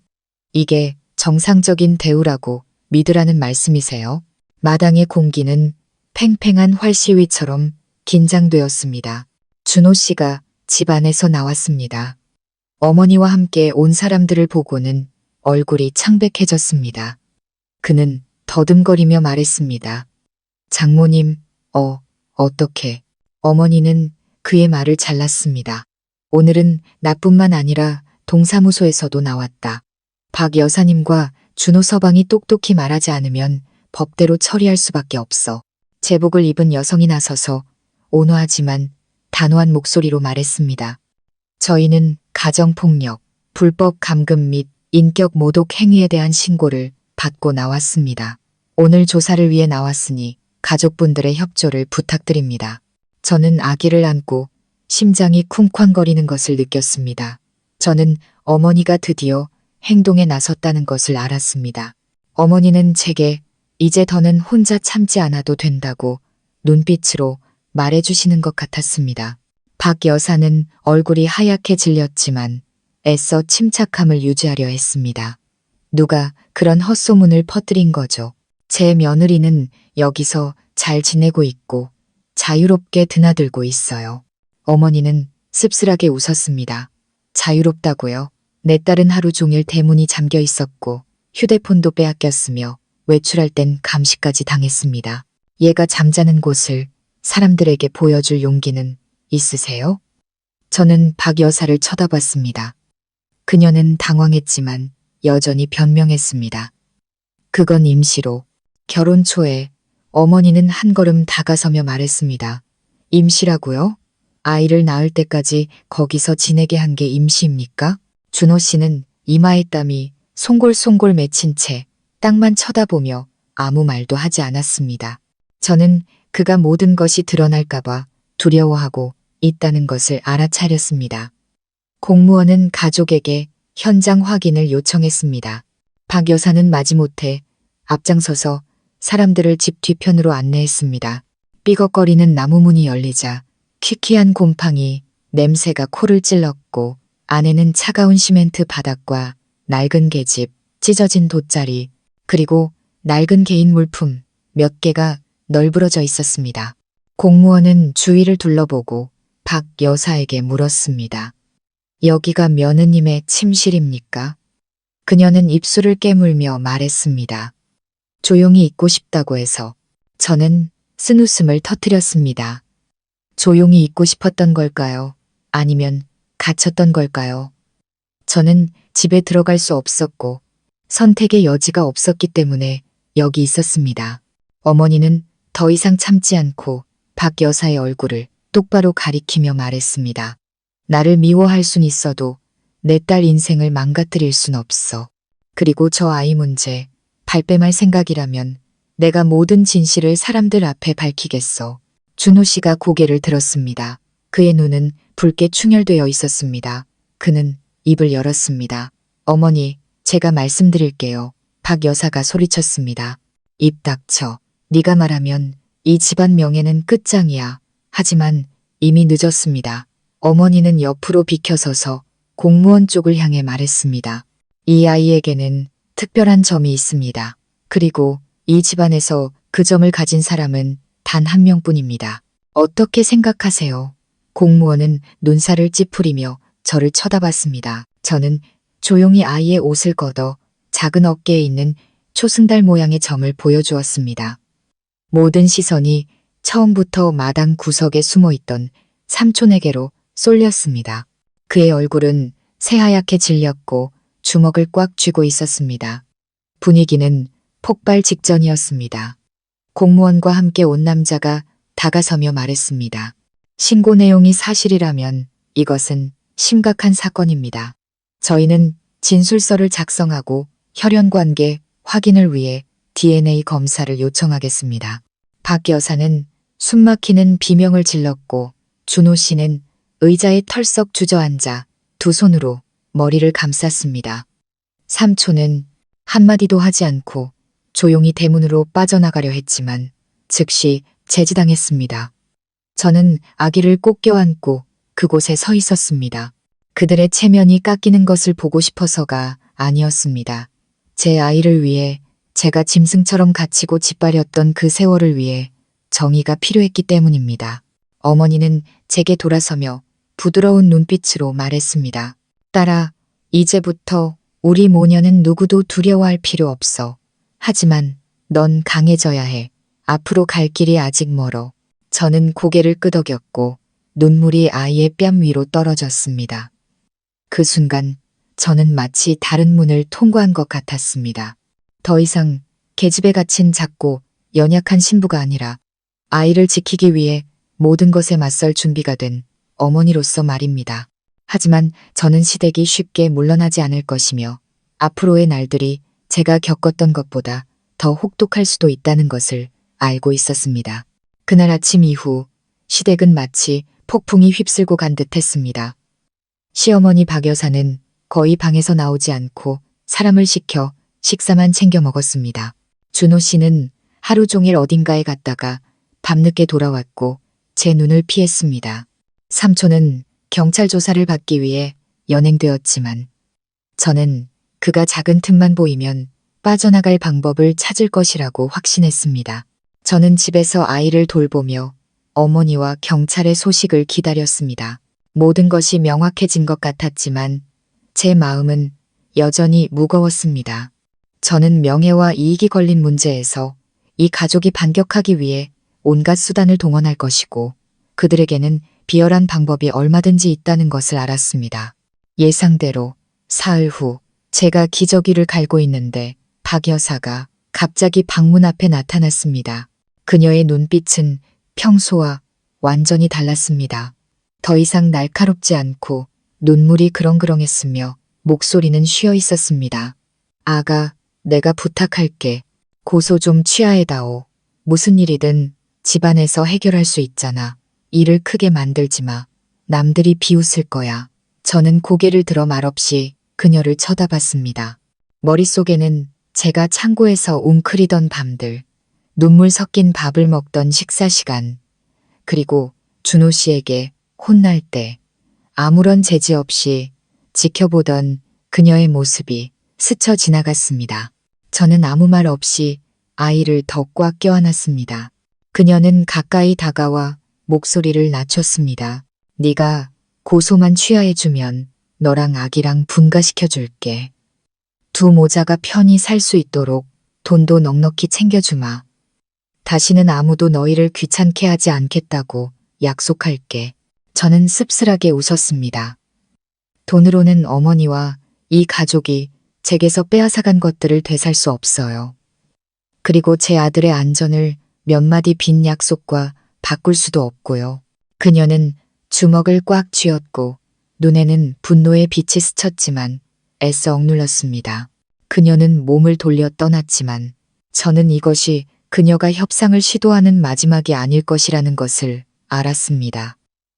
Speaker 1: 이게 정상적인 대우라고 믿으라는 말씀이세요? 마당의 공기는 팽팽한 활시위처럼 긴장되었습니다. 준호 씨가 집 안에서 나왔습니다. 어머니와 함께 온 사람들을 보고는 얼굴이 창백해졌습니다. 그는 더듬거리며 말했습니다. 장모님, 어떻게. 어머니는 그의 말을 잘랐습니다. 오늘은 나뿐만 아니라 동사무소에서도 나왔다. 박 여사님과 준호 서방이 똑똑히 말하지 않으면 법대로 처리할 수밖에 없어. 제복을 입은 여성이 나서서 온화하지만 단호한 목소리로 말했습니다. 저희는 가정폭력, 불법 감금 및 인격 모독 행위에 대한 신고를 받고 나왔습니다. 오늘 조사를 위해 나왔으니 가족분들의 협조를 부탁드립니다. 저는 아기를 안고 심장이 쿵쾅거리는 것을 느꼈습니다. 저는 어머니가 드디어 행동에 나섰다는 것을 알았습니다. 어머니는 제게 이제 더는 혼자 참지 않아도 된다고 눈빛으로 말해주시는 것 같았습니다. 박 여사는 얼굴이 하얗게 질렸지만 애써 침착함을 유지하려 했습니다. 누가 그런 헛소문을 퍼뜨린 거죠. 제 며느리는 여기서 잘 지내고 있고 자유롭게 드나들고 있어요. 어머니는 씁쓸하게 웃었습니다. 자유롭다고요? 내 딸은 하루 종일 대문이 잠겨 있었고 휴대폰도 빼앗겼으며 외출할 땐 감시까지 당했습니다. 얘가 잠자는 곳을 사람들에게 보여줄 용기는 있으세요? 저는 박 여사를 쳐다봤습니다. 그녀는 당황했지만 여전히 변명했습니다. 그건 임시로. 결혼 초에 어머니는 한 걸음 다가서며 말했습니다. 임시라고요? 아이를 낳을 때까지 거기서 지내게 한 게 임시입니까? 준호 씨는 이마에 땀이 송골송골 맺힌 채 땅만 쳐다보며 아무 말도 하지 않았습니다. 저는 그가 모든 것이 드러날까봐 두려워하고 있다는 것을 알아차렸습니다. 공무원은 가족에게 현장 확인을 요청했습니다. 박 여사는 마지못해 앞장서서 사람들을 집 뒤편으로 안내했습니다. 삐걱거리는 나무 문이 열리자 퀴퀴한 곰팡이 냄새가 코를 찔렀고 안에는 차가운 시멘트 바닥과 낡은 계집, 찢어진 돗자리, 그리고 낡은 개인 물품 몇 개가 널브러져 있었습니다. 공무원은 주위를 둘러보고 박 여사에게 물었습니다. 여기가 며느님의 침실입니까? 그녀는 입술을 깨물며 말했습니다. 조용히 있고 싶다고 해서. 저는 쓴웃음을 터뜨렸습니다. 조용히 있고 싶었던 걸까요? 아니면 갇혔던 걸까요? 저는 집에 들어갈 수 없었고 선택의 여지가 없었기 때문에 여기 있었습니다. 어머니는 더 이상 참지 않고 박 여사의 얼굴을 똑바로 가리키며 말했습니다. 나를 미워할 순 있어도 내 딸 인생을 망가뜨릴 순 없어. 그리고 저 아이 문제 발뺌할 생각이라면 내가 모든 진실을 사람들 앞에 밝히겠어. 준호 씨가 고개를 들었습니다. 그의 눈은 붉게 충혈되어 있었습니다. 그는 입을 열었습니다. 어머니, 제가 말씀드릴게요. 박 여사가 소리쳤습니다. 입 닥쳐. 네가 말하면 이 집안 명예는 끝장이야. 하지만 이미 늦었습니다. 어머니는 옆으로 비켜서서 공무원 쪽을 향해 말했습니다. 이 아이에게는 특별한 점이 있습니다. 그리고 이 집안에서 그 점을 가진 사람은 단 한 명뿐입니다. 어떻게 생각하세요? 공무원은 눈살을 찌푸리며 저를 쳐다봤습니다. 저는 조용히 아이의 옷을 걷어 작은 어깨에 있는 초승달 모양의 점을 보여주었습니다. 모든 시선이 처음부터 마당 구석에 숨어있던 삼촌에게로 쏠렸습니다. 그의 얼굴은 새하얗게 질렸고 주먹을 꽉 쥐고 있었습니다. 분위기는 폭발 직전이었습니다. 공무원과 함께 온 남자가 다가서며 말했습니다. 신고 내용이 사실이라면 이것은 심각한 사건입니다. 저희는 진술서를 작성하고 혈연관계 확인을 위해 DNA 검사를 요청하겠습니다. 박 여사는 숨막히는 비명을 질렀고 준호 씨는 의자에 털썩 주저앉아 두 손으로 머리를 감쌌습니다. 삼촌은 한마디도 하지 않고 조용히 대문으로 빠져나가려 했지만 즉시 제지당했습니다. 저는 아기를 꼭 껴안고 그곳에 서 있었습니다. 그들의 체면이 깎이는 것을 보고 싶어서가 아니었습니다. 제 아이를 위해 제가 짐승처럼 갇히고 짓밟았던 그 세월을 위해 정의가 필요했기 때문입니다. 어머니는 제게 돌아서며 부드러운 눈빛으로 말했습니다. 딸아, 이제부터 우리 모녀는 누구도 두려워할 필요 없어. 하지만 넌 강해져야 해. 앞으로 갈 길이 아직 멀어. 저는 고개를 끄덕였고 눈물이 아이의 뺨 위로 떨어졌습니다. 그 순간 저는 마치 다른 문을 통과한 것 같았습니다. 더 이상 계집에 갇힌 작고 연약한 신부가 아니라 아이를 지키기 위해 모든 것에 맞설 준비가 된 어머니로서 말입니다. 하지만 저는 시댁이 쉽게 물러나지 않을 것이며 앞으로의 날들이 제가 겪었던 것보다 더 혹독할 수도 있다는 것을 알고 있었습니다. 그날 아침 이후 시댁은 마치 폭풍이 휩쓸고 간 듯했습니다. 시어머니 박 여사는 거의 방에서 나오지 않고 사람을 시켜 식사만 챙겨 먹었습니다. 준호 씨는 하루 종일 어딘가에 갔다가 밤늦게 돌아왔고 제 눈을 피했습니다. 삼촌은 경찰 조사를 받기 위해 연행되었지만 저는 그가 작은 틈만 보이면 빠져나갈 방법을 찾을 것이라고 확신했습니다. 저는 집에서 아이를 돌보며 어머니와 경찰의 소식을 기다렸습니다. 모든 것이 명확해진 것 같았지만 제 마음은 여전히 무거웠습니다. 저는 명예와 이익이 걸린 문제에서 이 가족이 반격하기 위해 온갖 수단을 동원할 것이고 그들에게는 비열한 방법이 얼마든지 있다는 것을 알았습니다. 예상대로 사흘 후 제가 기저귀를 갈고 있는데 박 여사가 갑자기 방문 앞에 나타났습니다. 그녀의 눈빛은 평소와 완전히 달랐습니다. 더 이상 날카롭지 않고 눈물이 그렁그렁했으며 목소리는 쉬어 있었습니다. 아가, 내가 부탁할게. 고소 좀 취하해다오. 무슨 일이든 집안에서 해결할 수 있잖아. 일을 크게 만들지 마. 남들이 비웃을 거야. 저는 고개를 들어 말없이 그녀를 쳐다봤습니다. 머릿속에는 제가 창고에서 웅크리던 밤들, 눈물 섞인 밥을 먹던 식사 시간, 그리고 준호 씨에게 혼날 때 아무런 제지 없이 지켜보던 그녀의 모습이 스쳐 지나갔습니다. 저는 아무 말 없이 아이를 더 꽉 껴안았습니다. 그녀는 가까이 다가와 목소리를 낮췄습니다. 네가 고소만 취하해주면 너랑 아기랑 분가시켜줄게. 두 모자가 편히 살 수 있도록 돈도 넉넉히 챙겨주마. 다시는 아무도 너희를 귀찮게 하지 않겠다고 약속할게. 저는 씁쓸하게 웃었습니다. 돈으로는 어머니와 이 가족이 제게서 빼앗아간 것들을 되살 수 없어요. 그리고 제 아들의 안전을 몇 마디 빈 약속과 바꿀 수도 없고요. 그녀는 주먹을 꽉 쥐었고 눈에는 분노의 빛이 스쳤지만 애써 억눌렀습니다. 그녀는 몸을 돌려 떠났지만 저는 이것이 그녀가 협상을 시도하는 마지막이 아닐 것이라는 것을 알았습니다.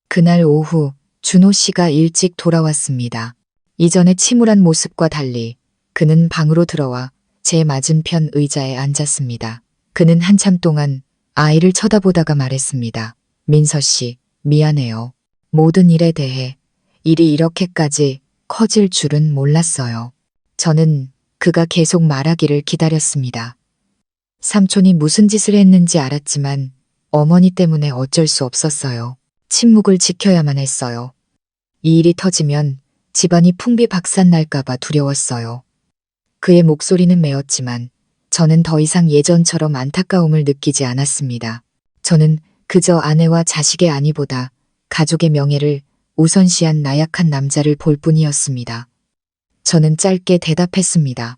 Speaker 1: 그날 오후 준호 씨가 일찍 돌아왔습니다. 이전의 침울한 모습과 달리 그는 방으로 들어와 제 맞은편 의자에 앉았습니다. 그는 한참 동안 아이를 쳐다보다가 말했습니다. 민서 씨, 미안해요. 모든 일에 대해 일이 이렇게까지 커질 줄은 몰랐어요. 저는 그가 계속 말하기를 기다렸습니다. 삼촌이 무슨 짓을 했는지 알았지만 어머니 때문에 어쩔 수 없었어요. 침묵을 지켜야만 했어요. 이 일이 터지면 집안이 풍비박산날까봐 두려웠어요. 그의 목소리는 메었지만 저는 더 이상 예전처럼 안타까움을 느끼지 않았습니다. 저는 그저 아내와 자식의 안위보다 가족의 명예를 우선시한 나약한 남자를 볼 뿐이었습니다. 저는 짧게 대답했습니다.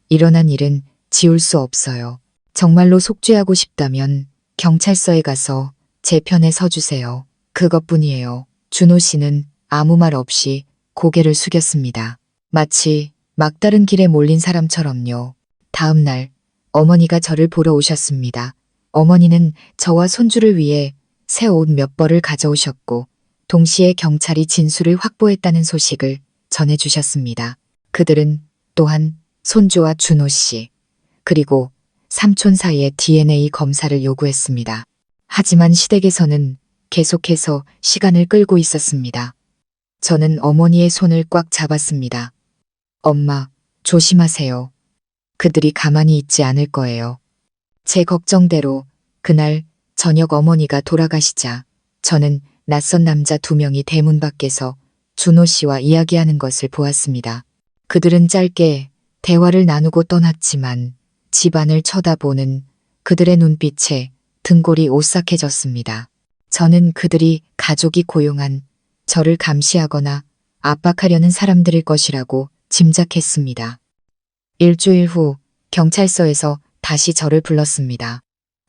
Speaker 1: 일어난 일은 지울 수 없어요. 정말로 속죄하고 싶다면 경찰서에 가서 제 편에 서주세요. 그것뿐이에요. 준호 씨는 아무 말 없이 고개를 숙였습니다. 마치 막다른 길에 몰린 사람처럼요. 다음 날 어머니가 저를 보러 오셨습니다. 어머니는 저와 손주를 위해 새 옷 몇 벌을 가져오셨고 동시에 경찰이 진술을 확보했다는 소식을 전해주셨습니다. 그들은 또한 손주와 준호 씨 그리고 삼촌 사이의 DNA 검사를 요구했습니다. 하지만 시댁에서는 계속해서 시간을 끌고 있었습니다. 저는 어머니의 손을 꽉 잡았습니다. 엄마, 조심하세요. 그들이 가만히 있지 않을 거예요. 제 걱정대로 그날 저녁 어머니가 돌아가시자 저는 낯선 남자 2명이 대문 밖에서 준호 씨와 이야기하는 것을 보았습니다. 그들은 짧게 대화를 나누고 떠났지만 집안을 쳐다보는 그들의 눈빛에 등골이 오싹해졌습니다. 저는 그들이 가족이 고용한 저를 감시하거나 압박하려는 사람들일 것이라고 짐작했습니다. 일주일 후 경찰서에서 다시 저를 불렀습니다.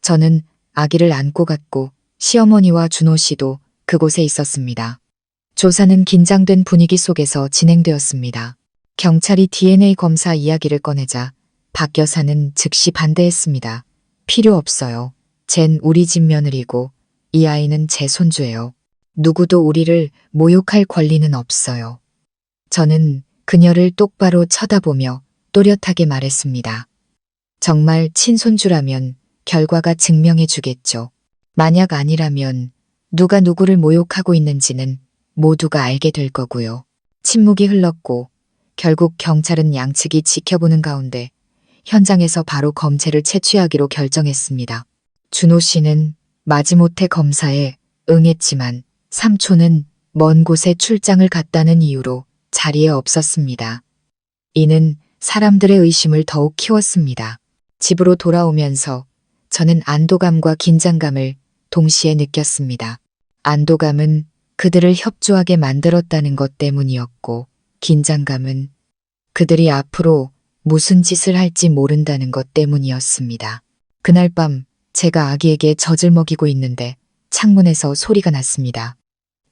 Speaker 1: 저는 아기를 안고 갔고 시어머니와 준호 씨도 그곳에 있었습니다. 조사는 긴장된 분위기 속에서 진행되었습니다. 경찰이 DNA 검사 이야기를 꺼내자 박 여사는 즉시 반대했습니다. 필요 없어요. 쟨 우리 집 며느리고 이 아이는 제 손주예요. 누구도 우리를 모욕할 권리는 없어요. 저는 그녀를 똑바로 쳐다보며 또렷하게 말했습니다. 정말 친손주라면 결과가 증명해 주겠죠. 만약 아니라면 누가 누구를 모욕하고 있는지는 모두가 알게 될 거고요. 침묵이 흘렀고 결국 경찰은 양측이 지켜보는 가운데 현장에서 바로 검체를 채취하기로 결정했습니다. 준호 씨는 마지못해 검사에 응했지만 삼촌은 먼 곳에 출장을 갔다는 이유로 자리에 없었습니다. 이는 사람들의 의심을 더욱 키웠습니다. 집으로 돌아오면서 저는 안도감과 긴장감을 동시에 느꼈습니다. 안도감은 그들을 협조하게 만들었다는 것 때문이었고 긴장감은 그들이 앞으로 무슨 짓을 할지 모른다는 것 때문이었습니다. 그날 밤 제가 아기에게 젖을 먹이고 있는데 창문에서 소리가 났습니다.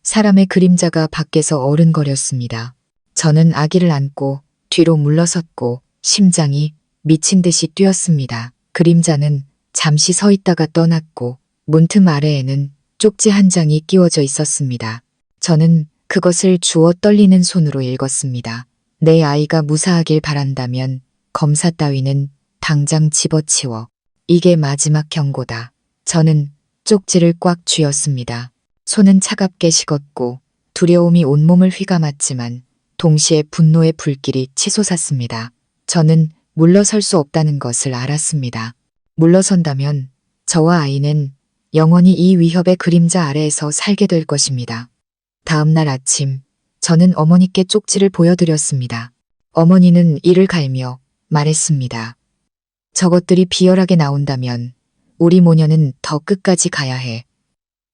Speaker 1: 사람의 그림자가 밖에서 어른거렸습니다. 저는 아기를 안고 뒤로 물러섰고 심장이 미친 듯이 뛰었습니다. 그림자는 잠시 서 있다가 떠났고 문틈 아래에는 쪽지 한 장이 끼워져 있었습니다. 저는 그것을 주워 떨리는 손으로 읽었습니다. 내 아이가 무사하길 바란다면 검사 따위는 당장 집어치워. 이게 마지막 경고다. 저는 쪽지를 꽉 쥐었습니다. 손은 차갑게 식었고 두려움이 온몸을 휘감았지만 동시에 분노의 불길이 치솟았습니다. 저는 물러설 수 없다는 것을 알았습니다. 물러선다면 저와 아이는 영원히 이 위협의 그림자 아래에서 살게 될 것입니다. 다음 날 아침 저는 어머니께 쪽지를 보여드렸습니다. 어머니는 이를 갈며 말했습니다. 저것들이 비열하게 나온다면 우리 모녀는 더 끝까지 가야 해.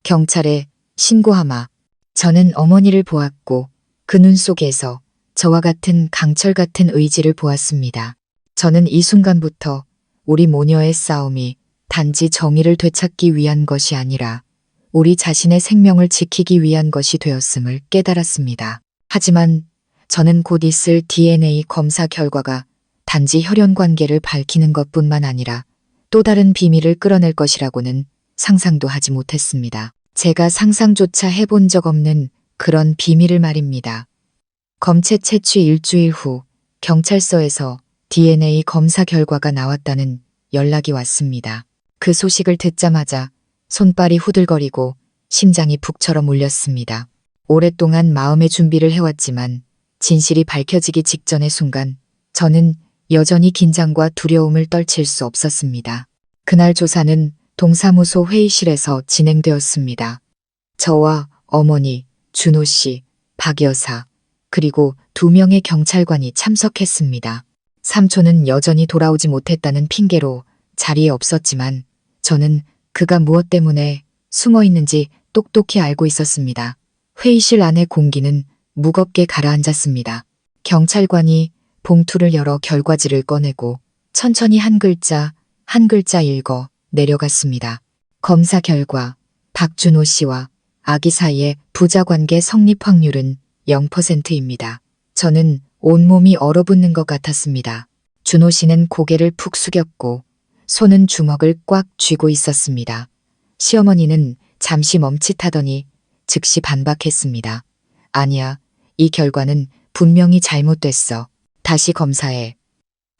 Speaker 1: 경찰에 신고하마. 저는 어머니를 보았고 그 눈 속에서 저와 같은 강철 같은 의지를 보았습니다. 저는 이 순간부터 우리 모녀의 싸움이 단지 정의를 되찾기 위한 것이 아니라 우리 자신의 생명을 지키기 위한 것이 되었음을 깨달았습니다. 하지만 저는 곧 있을 DNA 검사 결과가 단지 혈연 관계를 밝히는 것뿐만 아니라 또 다른 비밀을 끌어낼 것이라고는 상상도 하지 못했습니다. 제가 상상조차 해본 적 없는 그런 비밀을 말입니다. 검체 채취 일주일 후 경찰서에서 DNA 검사 결과가 나왔다는 연락이 왔습니다. 그 소식을 듣자마자 손발이 후들거리고 심장이 북처럼 울렸습니다. 오랫동안 마음의 준비를 해왔지만 진실이 밝혀지기 직전의 순간 저는 여전히 긴장과 두려움을 떨칠 수 없었습니다. 그날 조사는 동사무소 회의실에서 진행되었습니다. 저와 어머니, 준호 씨, 박 여사, 그리고 2명의 경찰관이 참석했습니다. 삼촌은 여전히 돌아오지 못했다는 핑계로 자리에 없었지만 저는 그가 무엇 때문에 숨어 있는지 똑똑히 알고 있었습니다. 회의실 안의 공기는 무겁게 가라앉았습니다. 경찰관이 봉투를 열어 결과지를 꺼내고 천천히 한 글자 한 글자 읽어 내려갔습니다. 검사 결과 박준호 씨와 아기 사이의 부자관계 성립 확률은 0%입니다. 저는 온몸이 얼어붙는 것 같았습니다. 준호 씨는 고개를 푹 숙였고 손은 주먹을 꽉 쥐고 있었습니다. 시어머니는 잠시 멈칫하더니 즉시 반박했습니다. 아니야, 이 결과는 분명히 잘못됐어. 다시 검사해.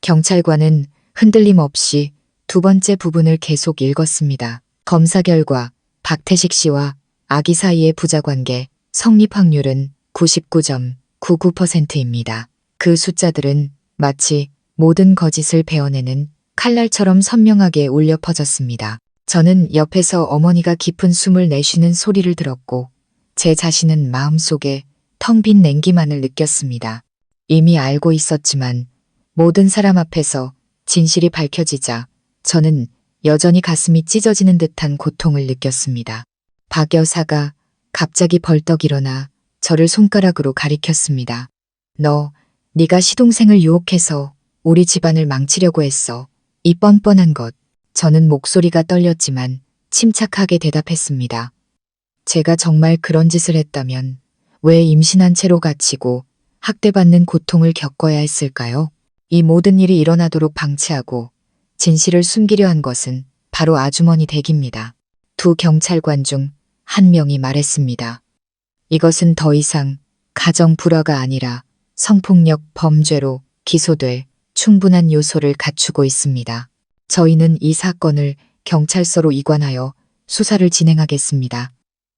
Speaker 1: 경찰관은 흔들림 없이 2번째 부분을 계속 읽었습니다. 검사 결과 박태식 씨와 아기 사이의 부자관계 성립 확률은 99.99%입니다. 그 숫자들은 마치 모든 거짓을 베어내는 칼날처럼 선명하게 울려 퍼졌습니다. 저는 옆에서 어머니가 깊은 숨을 내쉬는 소리를 들었고 제 자신은 마음속에 텅 빈 냉기만을 느꼈습니다. 이미 알고 있었지만 모든 사람 앞에서 진실이 밝혀지자 저는 여전히 가슴이 찢어지는 듯한 고통을 느꼈습니다. 박 여사가 갑자기 벌떡 일어나 저를 손가락으로 가리켰습니다. 네가 시동생을 유혹해서 우리 집안을 망치려고 했어. 이 뻔뻔한 것. 저는 목소리가 떨렸지만 침착하게 대답했습니다. 제가 정말 그런 짓을 했다면 왜 임신한 채로 갇히고 학대받는 고통을 겪어야 했을까요? 이 모든 일이 일어나도록 방치하고 진실을 숨기려 한 것은 바로 아주머니 댁입니다. 2 경찰관 중 1명이 말했습니다. 이것은 더 이상 가정 불화가 아니라 성폭력 범죄로 기소될 충분한 요소를 갖추고 있습니다. 저희는 이 사건을 경찰서로 이관하여 수사를 진행하겠습니다.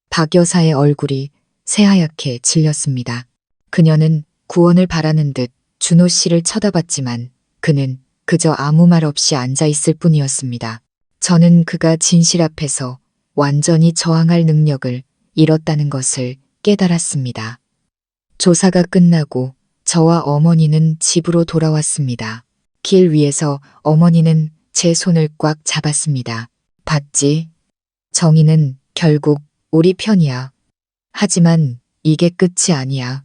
Speaker 1: 박 여사의 얼굴이 새하얗게 질렸습니다. 그녀는 구원을 바라는 듯 준호 씨를 쳐다봤지만 그는 그저 아무 말 없이 앉아있을 뿐이었습니다. 저는 그가 진실 앞에서 완전히 저항할 능력을 잃었다는 것을 깨달았습니다. 조사가 끝나고 저와 어머니는 집으로 돌아왔습니다. 길 위에서 어머니는 제 손을 꽉 잡았습니다. 봤지? 정의는 결국 우리 편이야. 하지만 이게 끝이 아니야.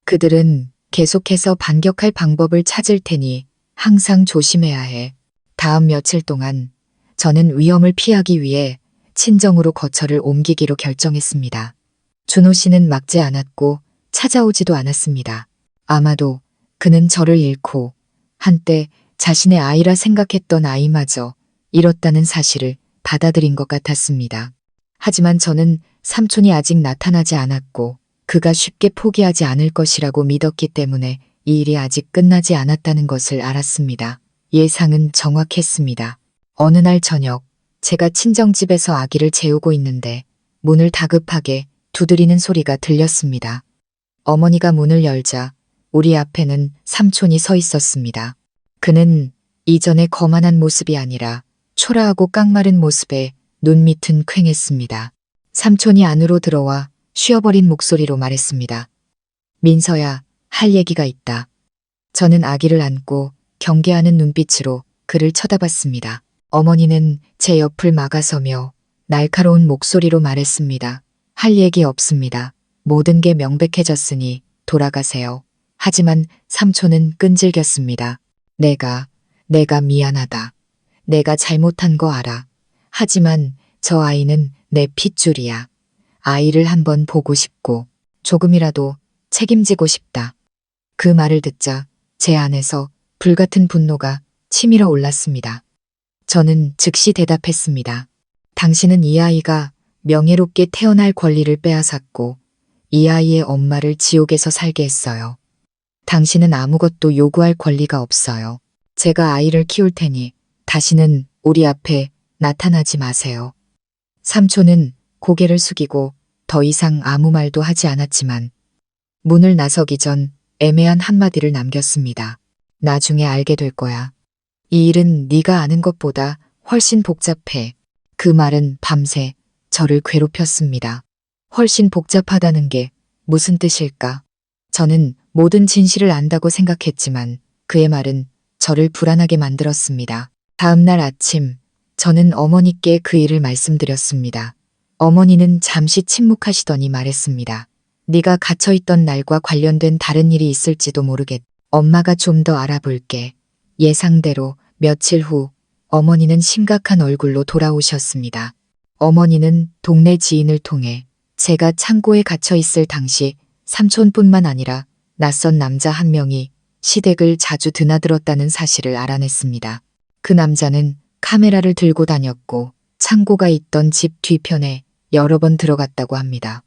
Speaker 1: 그들은 계속해서 반격할 방법을 찾을 테니 항상 조심해야 해. 다음 며칠 동안 저는 위험을 피하기 위해 친정으로 거처를 옮기기로 결정했습니다. 준호 씨는 막지 않았고 찾아오지도 않았습니다. 아마도 그는 저를 잃고 한때 자신의 아이라 생각했던 아이마저 잃었다는 사실을 받아들인 것 같았습니다. 하지만 저는 삼촌이 아직 나타나지 않았고 그가 쉽게 포기하지 않을 것이라고 믿었기 때문에 이 일이 아직 끝나지 않았다는 것을 알았습니다. 예상은 정확했습니다. 어느 날 저녁 제가 친정집에서 아기를 재우고 있는데 문을 다급하게 두드리는 소리가 들렸습니다. 어머니가 문을 열자 우리 앞에는 삼촌이 서 있었습니다. 그는 이전의 거만한 모습이 아니라 초라하고 깡마른 모습에 눈밑은 퀭했습니다. 삼촌이 안으로 들어와 쉬어버린 목소리로 말했습니다. 민서야, 할 얘기가 있다. 저는 아기를 안고 경계하는 눈빛으로 그를 쳐다봤습니다. 어머니는 제 옆을 막아서며 날카로운 목소리로 말했습니다. 할 얘기 없습니다. 모든 게 명백해졌으니 돌아가세요. 하지만 삼촌은 끈질겼습니다. 내가 미안하다. 내가 잘못한 거 알아. 하지만 저 아이는 내 핏줄이야. 아이를 한번 보고 싶고 조금이라도 책임지고 싶다. 그 말을 듣자 제 안에서 불같은 분노가 치밀어 올랐습니다. 저는 즉시 대답했습니다. 당신은 이 아이가 명예롭게 태어날 권리를 빼앗았고 이 아이의 엄마를 지옥에서 살게 했어요. 당신은 아무것도 요구할 권리가 없어요. 제가 아이를 키울 테니 다시는 우리 앞에 나타나지 마세요. 삼촌은 고개를 숙이고 더 이상 아무 말도 하지 않았지만 문을 나서기 전 애매한 한마디를 남겼습니다. 나중에 알게 될 거야. 이 일은 네가 아는 것보다 훨씬 복잡해. 그 말은 밤새 저를 괴롭혔습니다. 훨씬 복잡하다는 게 무슨 뜻일까? 저는 모든 진실을 안다고 생각했지만 그의 말은 저를 불안하게 만들었습니다. 다음 날 아침 저는 어머니께 그 일을 말씀드렸습니다. 어머니는 잠시 침묵하시더니 말했습니다. 네가 갇혀있던 날과 관련된 다른 일이 있을지도 모르겠. 엄마가 좀 더 알아볼게. 예상대로 며칠 후 어머니는 심각한 얼굴로 돌아오셨습니다. 어머니는 동네 지인을 통해 제가 창고에 갇혀 있을 당시 삼촌뿐만 아니라 낯선 남자 한 명이 시댁을 자주 드나들었다는 사실을 알아냈습니다. 그 남자는 카메라를 들고 다녔고 창고가 있던 집 뒤편에 여러 번 들어갔다고 합니다.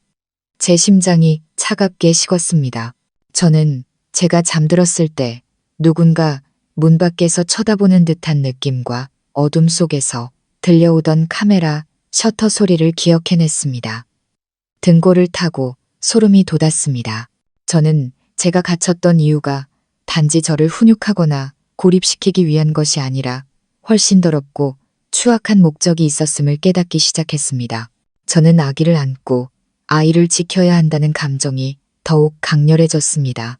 Speaker 1: 제 심장이 차갑게 식었습니다. 저는 제가 잠들었을 때 누군가 문 밖에서 쳐다보는 듯한 느낌과 어둠 속에서 들려오던 카메라 셔터 소리를 기억해냈습니다. 등골을 타고 소름이 돋았습니다. 저는 제가 갇혔던 이유가 단지 저를 훈육하거나 고립시키기 위한 것이 아니라 훨씬 더럽고 추악한 목적이 있었음을 깨닫기 시작했습니다. 저는 아기를 안고 아이를 지켜야 한다는 감정이 더욱 강렬해졌습니다.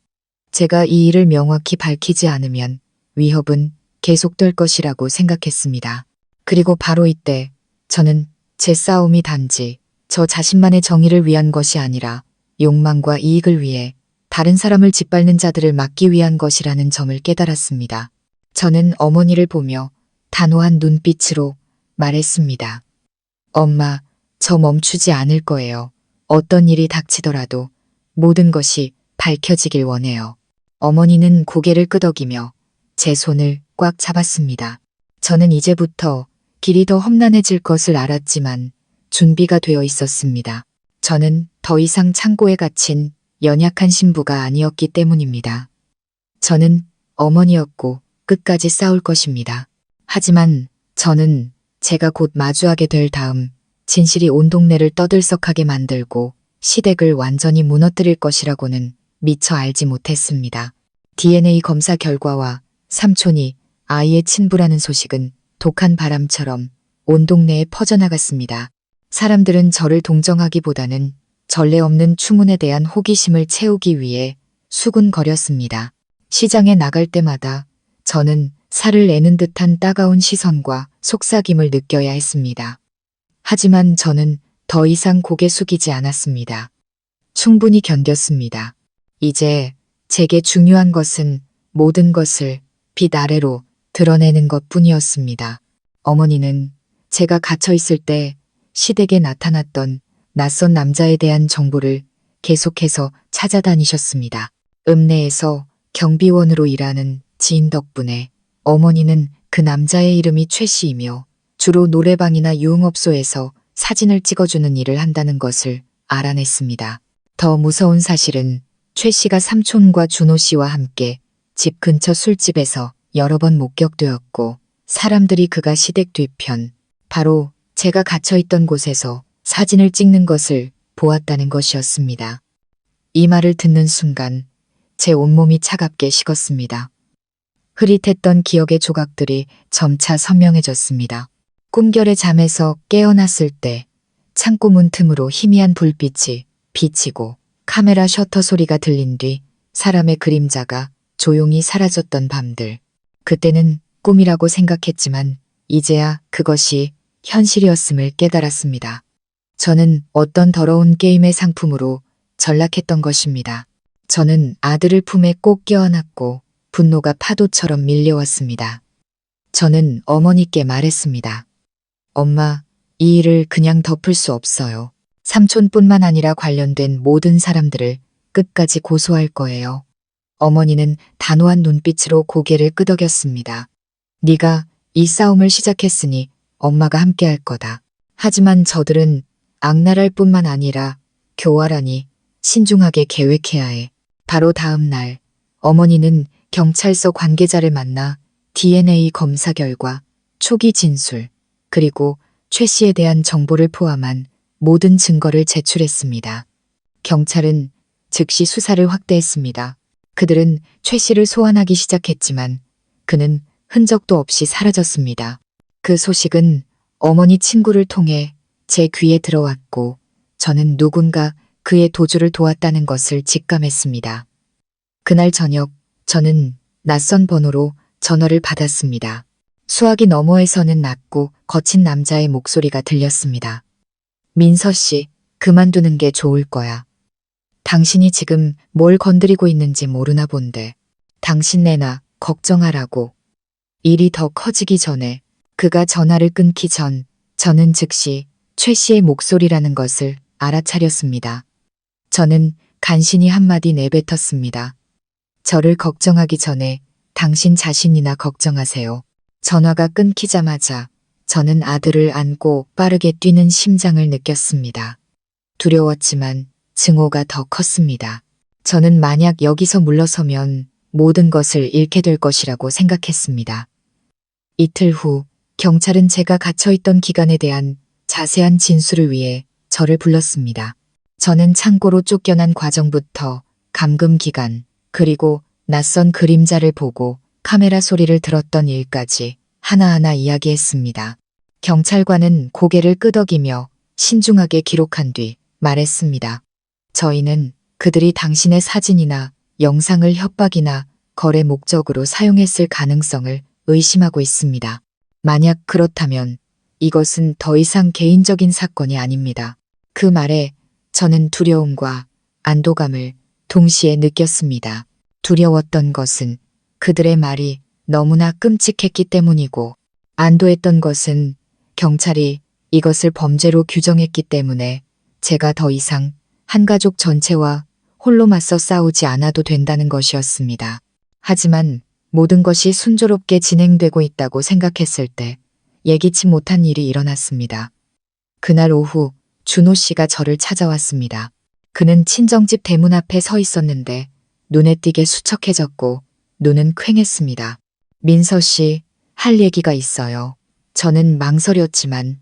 Speaker 1: 제가 이 일을 명확히 밝히지 않으면 위협은 계속될 것이라고 생각했습니다. 그리고 바로 이때 저는 제 싸움이 단지 저 자신만의 정의를 위한 것이 아니라 욕망과 이익을 위해 다른 사람을 짓밟는 자들을 막기 위한 것이라는 점을 깨달았습니다. 저는 어머니를 보며 단호한 눈빛으로 말했습니다. 엄마, 저 멈추지 않을 거예요. 어떤 일이 닥치더라도 모든 것이 밝혀지길 원해요. 어머니는 고개를 끄덕이며 제 손을 꽉 잡았습니다. 저는 이제부터 길이 더 험난해질 것을 알았지만 준비가 되어 있었습니다. 저는 더 이상 창고에 갇힌 연약한 신부가 아니었기 때문입니다. 저는 어머니였고 끝까지 싸울 것입니다. 하지만 저는 제가 곧 마주하게 될 다음 진실이 온 동네를 떠들썩하게 만들고 시댁을 완전히 무너뜨릴 것이라고는 미처 알지 못했습니다. DNA 검사 결과와 삼촌이 아이의 친부라는 소식은 독한 바람처럼 온 동네에 퍼져나갔습니다. 사람들은 저를 동정하기보다는 전례 없는 추문에 대한 호기심을 채우기 위해 수군거렸습니다. 시장에 나갈 때마다 저는 살을 내는 듯한 따가운 시선과 속삭임을 느껴야 했습니다. 하지만 저는 더 이상 고개 숙이지 않았습니다. 충분히 견뎠습니다. 이제 제게 중요한 것은 모든 것을 빛 아래로 드러내는 것 뿐이었습니다. 어머니는 제가 갇혀있을 때 시댁에 나타났던 낯선 남자에 대한 정보를 계속해서 찾아다니셨습니다. 읍내에서 경비원으로 일하는 지인 덕분에 어머니는 그 남자의 이름이 최 씨이며 주로 노래방이나 유흥업소에서 사진을 찍어주는 일을 한다는 것을 알아냈습니다. 더 무서운 사실은 최 씨가 삼촌과 준호 씨와 함께 집 근처 술집에서 여러 번 목격되었고 사람들이 그가 시댁 뒤편, 바로 제가 갇혀있던 곳에서 사진을 찍는 것을 보았다는 것이었습니다. 이 말을 듣는 순간 제 온몸이 차갑게 식었습니다. 흐릿했던 기억의 조각들이 점차 선명해졌습니다. 꿈결의 잠에서 깨어났을 때 창고 문 틈으로 희미한 불빛이 비치고 카메라 셔터 소리가 들린 뒤 사람의 그림자가 조용히 사라졌던 밤들. 그때는 꿈이라고 생각했지만 이제야 그것이 현실이었음을 깨달았습니다. 저는 어떤 더러운 게임의 상품으로 전락했던 것입니다. 저는 아들을 품에 꼭 껴안았고 분노가 파도처럼 밀려왔습니다. 저는 어머니께 말했습니다. 엄마, 이 일을 그냥 덮을 수 없어요. 삼촌뿐만 아니라 관련된 모든 사람들을 끝까지 고소할 거예요. 어머니는 단호한 눈빛으로 고개를 끄덕였습니다. 네가 이 싸움을 시작했으니 엄마가 함께할 거다. 하지만 저들은 악랄할 뿐만 아니라 교활하니 신중하게 계획해야 해. 바로 다음 날 어머니는 경찰서 관계자를 만나 DNA 검사 결과, 초기 진술, 그리고 최 씨에 대한 정보를 포함한 모든 증거를 제출했습니다. 경찰은 즉시 수사를 확대했습니다. 그들은 최 씨를 소환하기 시작했지만 그는 흔적도 없이 사라졌습니다. 그 소식은 어머니 친구를 통해 제 귀에 들어왔고 저는 누군가 그의 도주를 도왔다는 것을 직감했습니다. 그날 저녁 저는 낯선 번호로 전화를 받았습니다. 수화기 너머에서는 낮고 거친 남자의 목소리가 들렸습니다. 민서 씨, 그만두는 게 좋을 거야. 당신이 지금 뭘 건드리고 있는지 모르나 본데. 당신 내나 걱정하라고. 일이 더 커지기 전에 그가 전화를 끊기 전 저는 즉시 최 씨의 목소리라는 것을 알아차렸습니다. 저는 간신히 한마디 내뱉었습니다. 저를 걱정하기 전에 당신 자신이나 걱정하세요. 전화가 끊기자마자 저는 아들을 안고 빠르게 뛰는 심장을 느꼈습니다. 두려웠지만 증오가 더 컸습니다. 저는 만약 여기서 물러서면 모든 것을 잃게 될 것이라고 생각했습니다. 이틀 후 경찰은 제가 갇혀있던 기간에 대한 자세한 진술을 위해 저를 불렀습니다. 저는 창고로 쫓겨난 과정부터 감금 기간, 그리고 낯선 그림자를 보고 카메라 소리를 들었던 일까지 하나하나 이야기했습니다. 경찰관은 고개를 끄덕이며 신중하게 기록한 뒤 말했습니다. 저희는 그들이 당신의 사진이나 영상을 협박이나 거래 목적으로 사용했을 가능성을 의심하고 있습니다. 만약 그렇다면 이것은 더 이상 개인적인 사건이 아닙니다. 그 말에 저는 두려움과 안도감을 동시에 느꼈습니다. 두려웠던 것은 그들의 말이 너무나 끔찍했기 때문이고, 안도했던 것은 경찰이 이것을 범죄로 규정했기 때문에 제가 더 이상 한 가족 전체와 홀로 맞서 싸우지 않아도 된다는 것이었습니다. 하지만 모든 것이 순조롭게 진행되고 있다고 생각했을 때 예기치 못한 일이 일어났습니다. 그날 오후 준호 씨가 저를 찾아왔습니다. 그는 친정집 대문 앞에 서 있었는데 눈에 띄게 수척해졌고 눈은 퀭했습니다. 민서 씨, 할 얘기가 있어요. 저는 망설였지만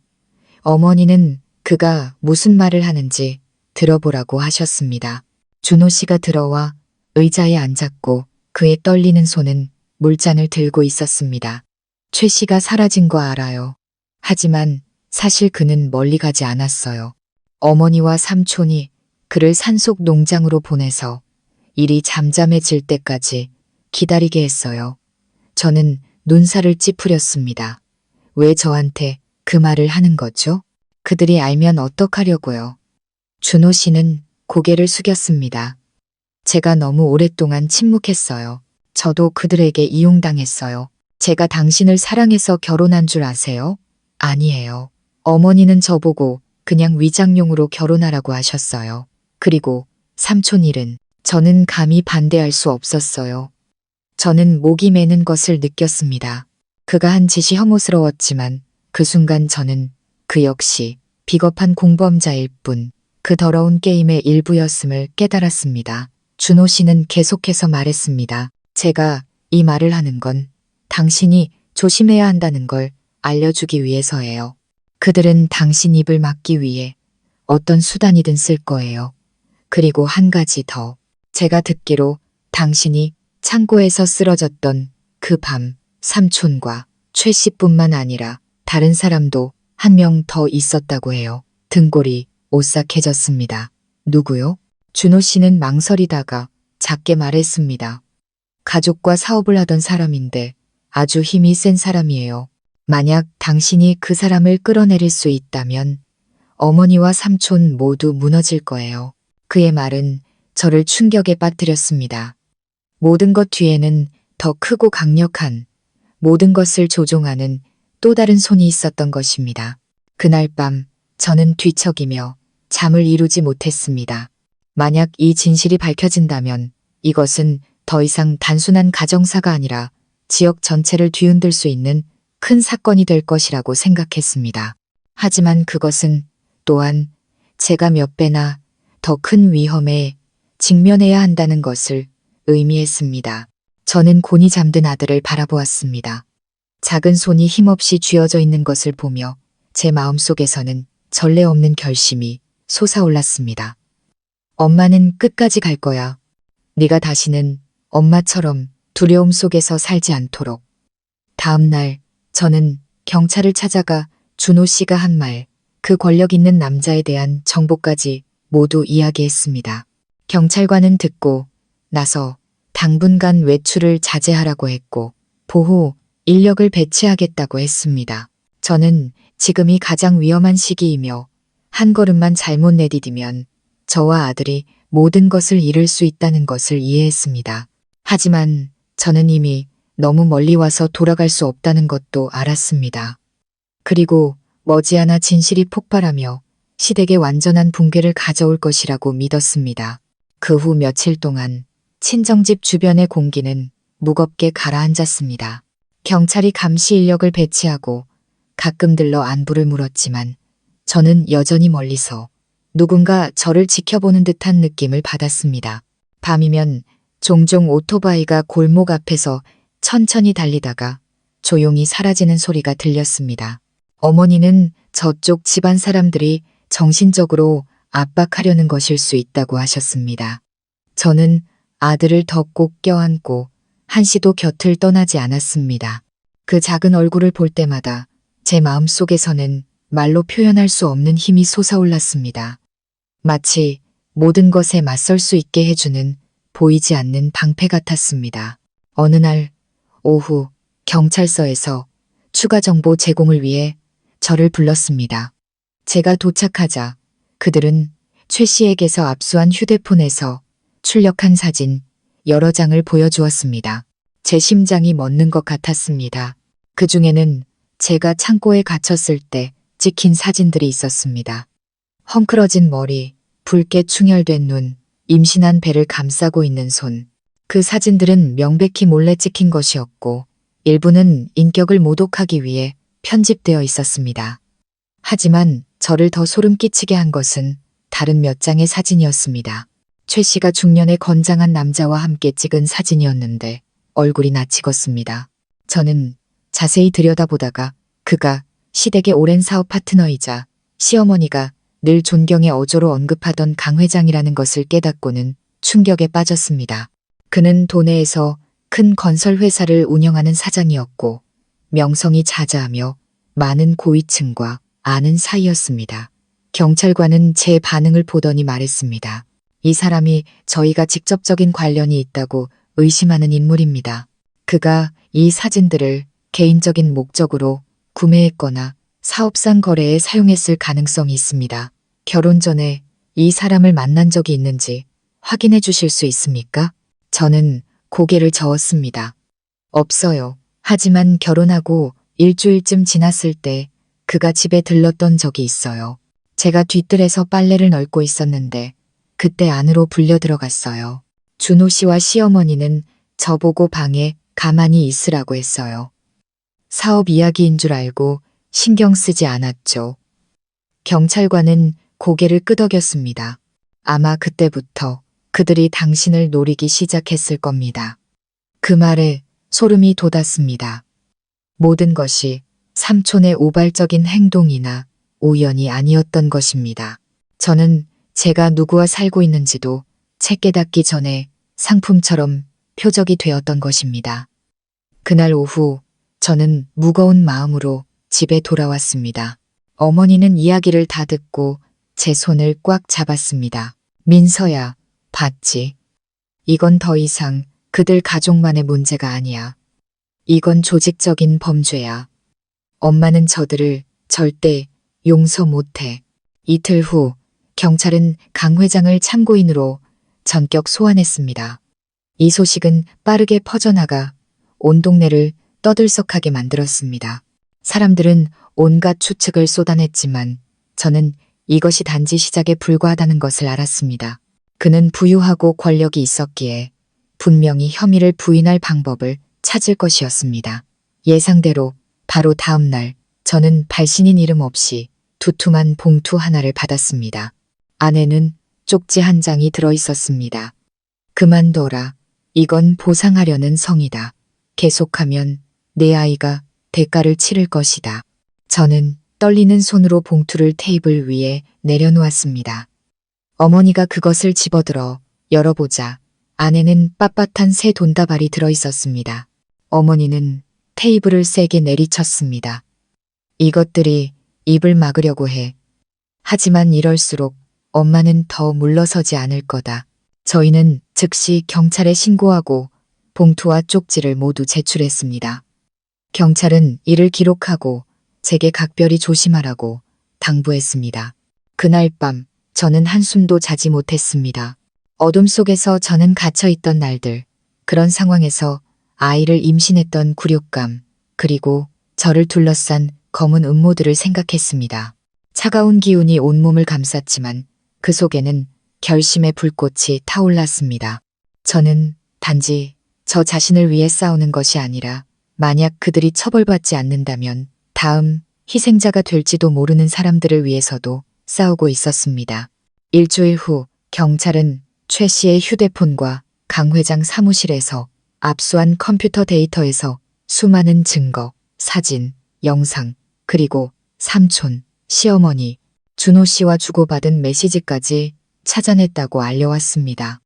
Speaker 1: 어머니는 그가 무슨 말을 하는지 들어보라고 하셨습니다. 준호 씨가 들어와 의자에 앉았고 그의 떨리는 손은 물잔을 들고 있었습니다. 최 씨가 사라진 거 알아요. 하지만 사실 그는 멀리 가지 않았어요. 어머니와 삼촌이 그를 산속 농장으로 보내서 일이 잠잠해질 때까지 기다리게 했어요. 저는 눈살을 찌푸렸습니다. 왜 저한테 그 말을 하는 거죠? 그들이 알면 어떡하려고요. 준호 씨는 고개를 숙였습니다. 제가 너무 오랫동안 침묵했어요. 저도 그들에게 이용당했어요. 제가 당신을 사랑해서 결혼한 줄 아세요? 아니에요. 어머니는 저보고 그냥 위장용으로 결혼하라고 하셨어요. 그리고 삼촌 일은 저는 감히 반대할 수 없었어요. 저는 목이 매는 것을 느꼈습니다. 그가 한 짓이 혐오스러웠지만 그 순간 저는 그 역시 비겁한 공범자일 뿐 그 더러운 게임의 일부였음을 깨달았습니다. 준호 씨는 계속해서 말했습니다. 제가 이 말을 하는 건 당신이 조심해야 한다는 걸 알려주기 위해서예요. 그들은 당신 입을 막기 위해 어떤 수단이든 쓸 거예요. 그리고 한 가지 더. 제가 듣기로 당신이 창고에서 쓰러졌던 그 밤 삼촌과 최 씨뿐만 아니라 다른 사람도 한 명 더 있었다고 해요. 등골이 오싹해졌습니다. 누구요? 준호 씨는 망설이다가 작게 말했습니다. 가족과 사업을 하던 사람인데 아주 힘이 센 사람이에요. 만약 당신이 그 사람을 끌어내릴 수 있다면 어머니와 삼촌 모두 무너질 거예요. 그의 말은 저를 충격에 빠뜨렸습니다. 모든 것 뒤에는 더 크고 강력한 모든 것을 조종하는 또 다른 손이 있었던 것입니다. 그날 밤 저는 뒤척이며 잠을 이루지 못했습니다. 만약 이 진실이 밝혀진다면 이것은 더 이상 단순한 가정사가 아니라 지역 전체를 뒤흔들 수 있는 큰 사건이 될 것이라고 생각했습니다. 하지만 그것은 또한 제가 몇 배나 더 큰 위험에 직면해야 한다는 것을 의미했습니다. 저는 곤히 잠든 아들을 바라보았습니다. 작은 손이 힘없이 쥐어져 있는 것을 보며 제 마음속에서는 전례 없는 결심이 솟아올랐습니다. 엄마는 끝까지 갈 거야. 네가 다시는 엄마처럼 두려움 속에서 살지 않도록. 다음 날 저는 경찰을 찾아가 준호 씨가 한 말, 그 권력 있는 남자에 대한 정보까지 모두 이야기했습니다. 경찰관은 듣고 나서 당분간 외출을 자제하라고 했고 보호 인력을 배치하겠다고 했습니다. 저는 지금이 가장 위험한 시기이며 한 걸음만 잘못 내디디면 저와 아들이 모든 것을 잃을 수 있다는 것을 이해했습니다. 하지만 저는 이미 너무 멀리 와서 돌아갈 수 없다는 것도 알았습니다. 그리고 머지않아 진실이 폭발하며 시댁의 완전한 붕괴를 가져올 것이라고 믿었습니다. 그 후 며칠 동안 친정집 주변의 공기는 무겁게 가라앉았습니다. 경찰이 감시 인력을 배치하고 가끔 들러 안부를 물었지만 저는 여전히 멀리서 누군가 저를 지켜보는 듯한 느낌을 받았습니다. 밤이면 종종 오토바이가 골목 앞에서 천천히 달리다가 조용히 사라지는 소리가 들렸습니다. 어머니는 저쪽 집안 사람들이 정신적으로 압박하려는 것일 수 있다고 하셨습니다. 저는 아들을 더 꼭 껴안고 한시도 곁을 떠나지 않았습니다. 그 작은 얼굴을 볼 때마다 제 마음속에서는 말로 표현할 수 없는 힘이 솟아올랐습니다. 마치 모든 것에 맞설 수 있게 해주는 보이지 않는 방패 같았습니다. 어느 날 오후 경찰서에서 추가 정보 제공을 위해 저를 불렀습니다. 제가 도착하자 그들은 최 씨에게서 압수한 휴대폰에서 출력한 사진 여러 장을 보여주었습니다. 제 심장이 멎는 것 같았습니다. 그 중에는 제가 창고에 갇혔을 때 찍힌 사진들이 있었습니다. 헝클어진 머리, 붉게 충혈된 눈, 임신한 배를 감싸고 있는 손. 그 사진들은 명백히 몰래 찍힌 것이었고 일부는 인격을 모독하기 위해 편집되어 있었습니다. 하지만 저를 더 소름 끼치게 한 것은 다른 몇 장의 사진이었습니다. 최 씨가 중년의 건장한 남자와 함께 찍은 사진이었는데 얼굴이 낯익었습니다. 저는 자세히 들여다보다가 그가 시댁의 오랜 사업 파트너이자 시어머니가 늘 존경의 어조로 언급하던 강 회장이라는 것을 깨닫고는 충격에 빠졌습니다. 그는 도내에서 큰 건설 회사를 운영하는 사장이었고 명성이 자자하며 많은 고위층과 아는 사이였습니다. 경찰관은 제 반응을 보더니 말했습니다. 이 사람이 저희가 직접적인 관련이 있다고 의심하는 인물입니다. 그가 이 사진들을 개인적인 목적으로 구매했거나 사업상 거래에 사용했을 가능성이 있습니다. 결혼 전에 이 사람을 만난 적이 있는지 확인해 주실 수 있습니까? 저는 고개를 저었습니다. 없어요. 하지만 결혼하고 일주일쯤 지났을 때 그가 집에 들렀던 적이 있어요. 제가 뒤뜰에서 빨래를 널고 있었는데 그때 안으로 불려 들어갔어요. 준호 씨와 시어머니는 저보고 방에 가만히 있으라고 했어요. 사업 이야기인 줄 알고 신경 쓰지 않았죠. 경찰관은 고개를 끄덕였습니다. 아마 그때부터 그들이 당신을 노리기 시작했을 겁니다. 그 말에 소름이 돋았습니다. 모든 것이 삼촌의 우발적인 행동이나 우연이 아니었던 것입니다. 저는 제가 누구와 살고 있는지도 채 깨닫기 전에 상품처럼 표적이 되었던 것입니다. 그날 오후 저는 무거운 마음으로 집에 돌아왔습니다. 어머니는 이야기를 다 듣고 제 손을 꽉 잡았습니다. 민서야, 봤지? 이건 더 이상 그들 가족만의 문제가 아니야. 이건 조직적인 범죄야. 엄마는 저들을 절대 용서 못해. 이틀 후 경찰은 강 회장을 참고인으로 전격 소환했습니다. 이 소식은 빠르게 퍼져나가 온 동네를 떠들썩하게 만들었습니다. 사람들은 온갖 추측을 쏟아냈지만 저는 이것이 단지 시작에 불과하다는 것을 알았습니다. 그는 부유하고 권력이 있었기에 분명히 혐의를 부인할 방법을 찾을 것이었습니다. 예상대로 바로 다음 날 저는 발신인 이름 없이 두툼한 봉투 하나를 받았습니다. 안에는 쪽지 한 장이 들어있었습니다. 그만둬라. 이건 보상하려는 성이다. 계속하면 내 아이가 대가를 치를 것이다. 저는 떨리는 손으로 봉투를 테이블 위에 내려놓았습니다. 어머니가 그것을 집어들어 열어보자 안에는 빳빳한 새 돈다발이 들어있었습니다. 어머니는 테이블을 세게 내리쳤습니다. 이것들이 입을 막으려고 해. 하지만 이럴수록 엄마는 더 물러서지 않을 거다. 저희는 즉시 경찰에 신고하고 봉투와 쪽지를 모두 제출했습니다. 경찰은 이를 기록하고 제게 각별히 조심하라고 당부했습니다. 그날 밤 저는 한숨도 자지 못했습니다. 어둠 속에서 저는 갇혀있던 날들, 그런 상황에서 아이를 임신했던 굴욕감, 그리고 저를 둘러싼 검은 음모들을 생각했습니다. 차가운 기운이 온몸을 감쌌지만 그 속에는 결심의 불꽃이 타올랐습니다. 저는 단지 저 자신을 위해 싸우는 것이 아니라 만약 그들이 처벌받지 않는다면 다음 희생자가 될지도 모르는 사람들을 위해서도 싸우고 있었습니다. 일주일 후 경찰은 최 씨의 휴대폰과 강 회장 사무실에서 압수한 컴퓨터 데이터에서 수많은 증거, 사진, 영상, 그리고 삼촌, 시어머니, 준호 씨와 주고받은 메시지까지 찾아냈다고 알려왔습니다.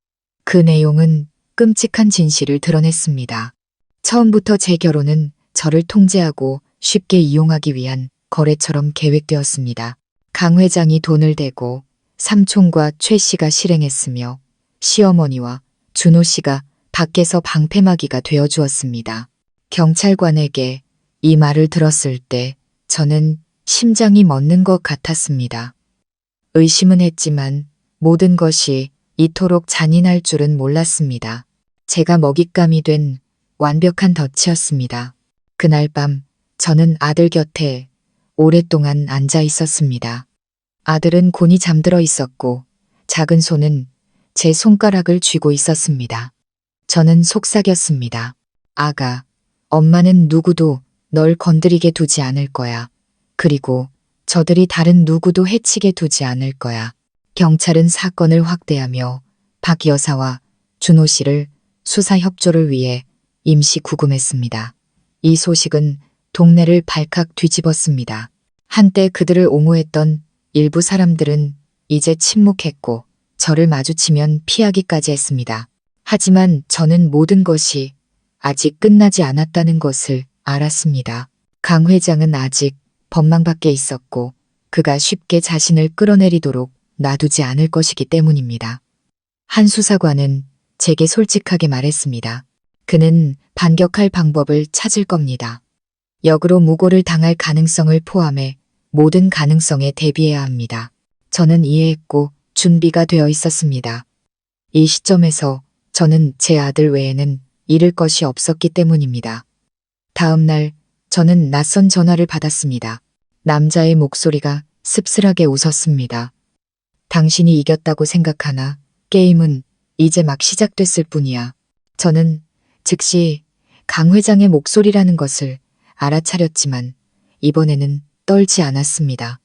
Speaker 1: 그 내용은 끔찍한 진실을 드러냈습니다. 처음부터 제 결혼은 저를 통제하고 쉽게 이용하기 위한 거래처럼 계획되었습니다. 강 회장이 돈을 대고 삼촌과 최 씨가 실행했으며 시어머니와 준호 씨가 밖에서 방패막이가 되어주었습니다. 경찰관에게 이 말을 들었을 때 저는 심장이 멎는 것 같았습니다. 의심은 했지만 모든 것이 이토록 잔인할 줄은 몰랐습니다. 제가 먹잇감이 된 완벽한 덫이었습니다. 그날 밤 저는 아들 곁에 오랫동안 앉아 있었습니다. 아들은 곤히 잠들어 있었고 작은 손은 제 손가락을 쥐고 있었습니다. 저는 속삭였습니다. 아가, 엄마는 누구도 널 건드리게 두지 않을 거야. 그리고 저들이 다른 누구도 해치게 두지 않을 거야. 경찰은 사건을 확대하며 박 여사와 준호 씨를 수사 협조를 위해 임시 구금했습니다. 이 소식은 동네를 발칵 뒤집었습니다. 한때 그들을 옹호했던 일부 사람들은 이제 침묵했고 저를 마주치면 피하기까지 했습니다. 하지만 저는 모든 것이 아직 끝나지 않았다는 것을 알았습니다. 강 회장은 아직 법망 밖에 있었고 그가 쉽게 자신을 끌어내리도록 놔두지 않을 것이기 때문입니다. 한 수사관은 제게 솔직하게 말했습니다. 그는 반격할 방법을 찾을 겁니다. 역으로 무고를 당할 가능성을 포함해 모든 가능성에 대비해야 합니다. 저는 이해했고 준비가 되어 있었습니다. 이 시점에서 저는 제 아들 외에는 잃을 것이 없었기 때문입니다. 다음 날 저는 낯선 전화를 받았습니다. 남자의 목소리가 씁쓸하게 웃었습니다. 당신이 이겼다고 생각하나? 게임은 이제 막 시작됐을 뿐이야. 저는 즉시 강 회장의 목소리라는 것을 알아차렸지만 이번에는 떨지 않았습니다.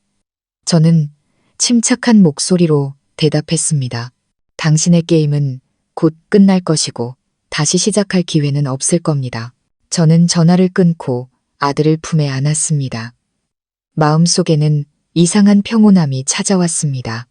Speaker 1: 저는 침착한 목소리로 대답했습니다. 당신의 게임은 곧 끝날 것이고 다시 시작할 기회는 없을 겁니다. 저는 전화를 끊고 아들을 품에 안았습니다. 마음속에는 이상한 평온함이 찾아왔습니다.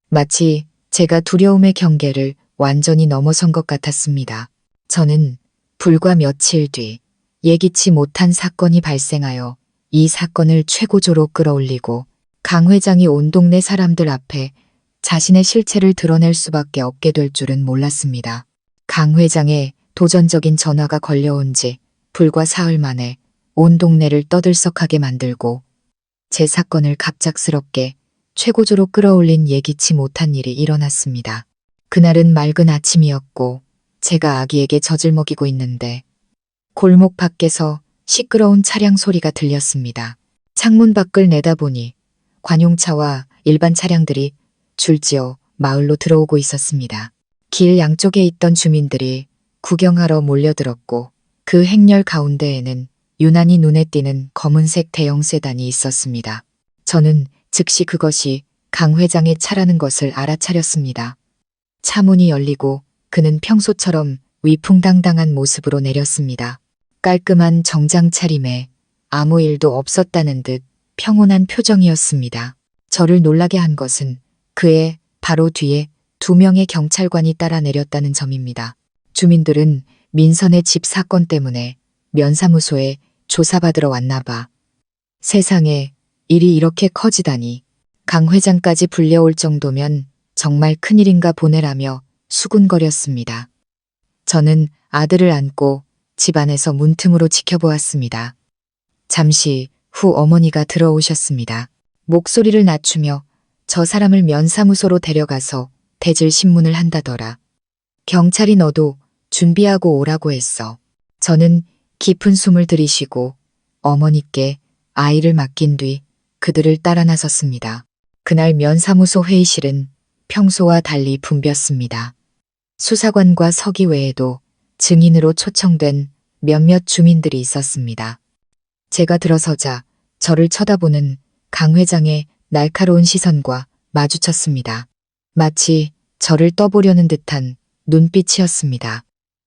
Speaker 1: 마치 제가 두려움의 경계를 완전히 넘어선 것 같았습니다. 저는 불과 며칠 뒤 예기치 못한 사건이 발생하여 이 사건을 최고조로 끌어올리고 강 회장이 온 동네 사람들 앞에 자신의 실체를 드러낼 수밖에 없게 될 줄은 몰랐습니다. 강 회장의 도전적인 전화가 걸려온 지 불과 사흘 만에 온 동네를 떠들썩하게 만들고 제 사건을 갑작스럽게 최고조로 끌어올린 예기치 못한 일이 일어났습니다. 그날은 맑은 아침이었고 제가 아기에게 젖을 먹이고 있는데 골목 밖에서 시끄러운 차량 소리가 들렸습니다. 창문 밖을 내다보니 관용차와 일반 차량들이 줄지어 마을로 들어오고 있었습니다. 길 양쪽에 있던 주민들이 구경하러 몰려들었고 그 행렬 가운데에는 유난히 눈에 띄는 검은색 대형 세단이 있었습니다. 저는 즉시 그것이 강 회장의 차라는 것을 알아차렸습니다. 차 문이 열리고 그는 평소처럼 위풍당당한 모습으로 내렸습니다. 깔끔한 정장 차림에 아무 일도 없었다는 듯 평온한 표정이었습니다. 저를 놀라게 한 것은 그의 바로 뒤에 2명의 경찰관이 따라 내렸다는 점입니다. 주민들은 민선의 집 사건 때문에 면사무소에 조사받으러 왔나 봐. 세상에 일이 이렇게 커지다니. 강 회장까지 불려올 정도면 정말 큰일인가 보네라며 수군거렸습니다. 저는 아들을 안고 집 안에서 문틈으로 지켜보았습니다. 잠시 후 어머니가 들어오셨습니다. 목소리를 낮추며 저 사람을 면사무소로 데려가서 대질 신문을 한다더라. 경찰이 너도 준비하고 오라고 했어. 저는 깊은 숨을 들이쉬고 어머니께 아이를 맡긴 뒤 그들을 따라 나섰습니다. 그날 면사무소 회의실은 평소와 달리 붐볐습니다. 수사관과 서기 외에도 증인으로 초청된 몇몇 주민들이 있었습니다. 제가 들어서자 저를 쳐다보는 강 회장의 날카로운 시선과 마주쳤습니다. 마치 저를 떠보려는 듯한 눈빛이었습니다.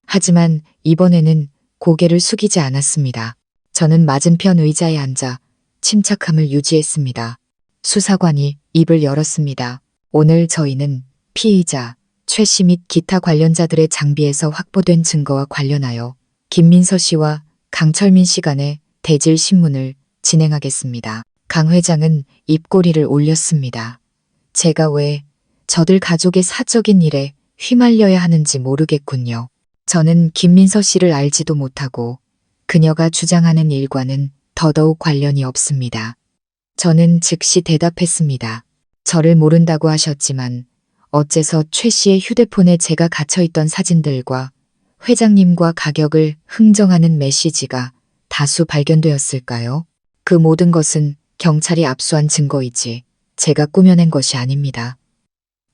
Speaker 1: 하지만 이번에는 고개를 숙이지 않았습니다. 저는 맞은편 의자에 앉아 침착함을 유지했습니다. 수사관이 입을 열었습니다. 오늘 저희는 피의자 최 씨 및 기타 관련자들의 장비에서 확보된 증거와 관련하여 김민서 씨와 강철민 씨 간의 대질 신문을 진행하겠습니다. 강 회장은 입꼬리를 올렸습니다. 제가 왜 저들 가족의 사적인 일에 휘말려야 하는지 모르겠군요. 저는 김민서 씨를 알지도 못하고 그녀가 주장하는 일과는 더더욱 관련이 없습니다. 저는 즉시 대답했습니다. 저를 모른다고 하셨지만 어째서 최 씨의 휴대폰에 제가 갇혀있던 사진들과 회장님과 가격을 흥정하는 메시지가 다수 발견되었을까요? 그 모든 것은 경찰이 압수한 증거이지 제가 꾸며낸 것이 아닙니다.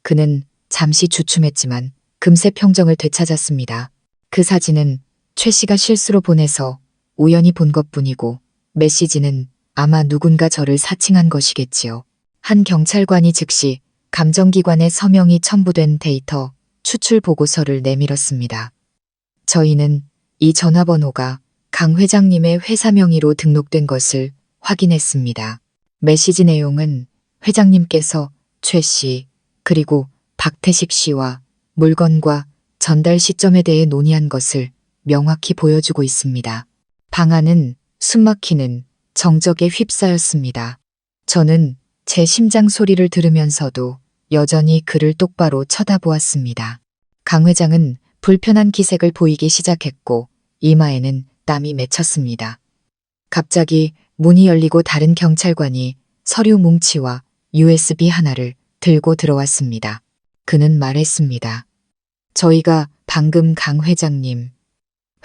Speaker 1: 그는 잠시 주춤했지만 금세 평정을 되찾았습니다. 그 사진은 최 씨가 실수로 보내서 우연히 본 것뿐이고 메시지는 아마 누군가 저를 사칭한 것이겠지요. 한 경찰관이 즉시 감정기관의 서명이 첨부된 데이터 추출 보고서를 내밀었습니다. 저희는 이 전화번호가 강 회장님의 회사 명의로 등록된 것을 확인했습니다. 메시지 내용은 회장님께서 최 씨 그리고 박태식 씨와 물건과 전달 시점에 대해 논의한 것을 명확히 보여주고 있습니다. 방 안은 숨막히는 정적에 휩싸였습니다. 저는 제 심장 소리를 들으면서도 여전히 그를 똑바로 쳐다보았습니다. 강 회장은 불편한 기색을 보이기 시작했고 이마에는 땀이 맺혔습니다. 갑자기 문이 열리고 다른 경찰관이 서류 뭉치와 USB 하나를 들고 들어왔습니다. 그는 말했습니다. 저희가 방금 강 회장님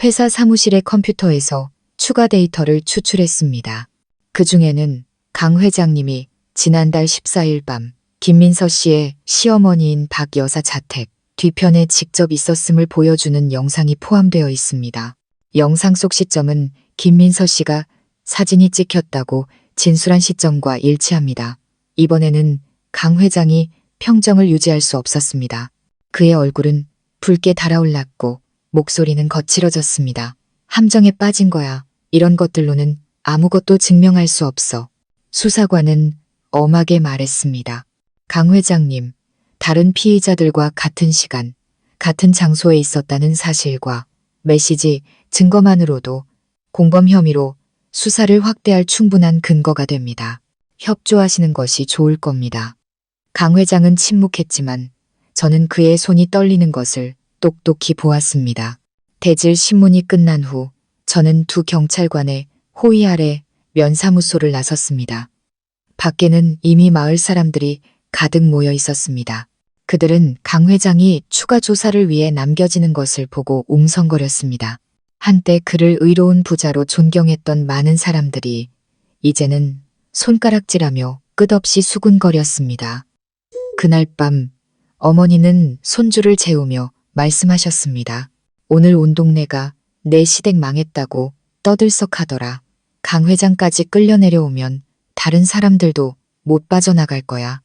Speaker 1: 회사 사무실의 컴퓨터에서 추가 데이터를 추출했습니다. 그 중에는 강 회장님이 지난달 14일 밤 김민서 씨의 시어머니인 박 여사 자택 뒤편에 직접 있었음을 보여주는 영상이 포함되어 있습니다. 영상 속 시점은 김민서 씨가 사진이 찍혔다고 진술한 시점과 일치합니다. 이번에는 강 회장이 평정을 유지할 수 없었습니다. 그의 얼굴은 붉게 달아올랐고 목소리는 거칠어졌습니다. 함정에 빠진 거야. 이런 것들로는 아무것도 증명할 수 없어. 수사관은 엄하게 말했습니다. 강 회장님, 다른 피의자들과 같은 시간, 같은 장소에 있었다는 사실과 메시지, 증거만으로도 공범 혐의로 수사를 확대할 충분한 근거가 됩니다. 협조하시는 것이 좋을 겁니다. 강 회장은 침묵했지만 저는 그의 손이 떨리는 것을 똑똑히 보았습니다. 대질 신문이 끝난 후 저는 두 경찰관의 호의 아래 면사무소를 나섰습니다. 밖에는 이미 마을 사람들이 가득 모여 있었습니다. 그들은 강 회장이 추가 조사를 위해 남겨지는 것을 보고 웅성거렸습니다. 한때 그를 의로운 부자로 존경했던 많은 사람들이 이제는 손가락질하며 끝없이 수군거렸습니다. 그날 밤 어머니는 손주를 재우며 말씀하셨습니다. 오늘 온 동네가 내 시댁 망했다고 떠들썩하더라. 강 회장까지 끌려 내려오면 다른 사람들도 못 빠져나갈 거야.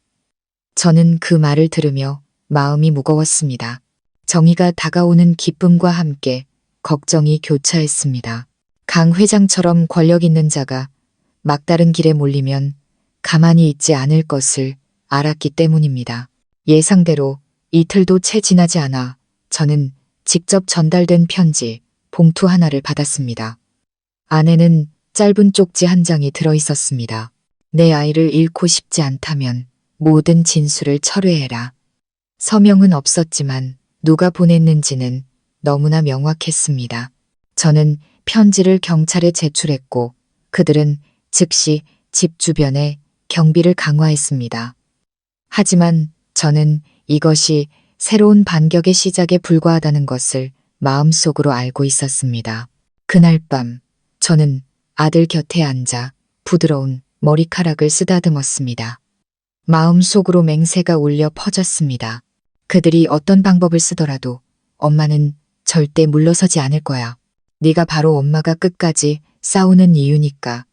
Speaker 1: 저는 그 말을 들으며 마음이 무거웠습니다. 정의가 다가오는 기쁨과 함께 걱정이 교차했습니다. 강 회장처럼 권력 있는 자가 막다른 길에 몰리면 가만히 있지 않을 것을 알았기 때문입니다. 예상대로 이틀도 채 지나지 않아 저는 직접 전달된 편지, 봉투 하나를 받았습니다. 안에는 짧은 쪽지 한 장이 들어 있었습니다. 내 아이를 잃고 싶지 않다면 모든 진술을 철회해라. 서명은 없었지만 누가 보냈는지는 너무나 명확했습니다. 저는 편지를 경찰에 제출했고 그들은 즉시 집 주변에 경비를 강화했습니다. 하지만 저는 이것이 새로운 반격의 시작에 불과하다는 것을 마음속으로 알고 있었습니다. 그날 밤 저는 아들 곁에 앉아 부드러운 머리카락을 쓰다듬었습니다. 마음속으로 맹세가 울려 퍼졌습니다. 그들이 어떤 방법을 쓰더라도 엄마는 절대 물러서지 않을 거야. 네가 바로 엄마가 끝까지 싸우는 이유니까.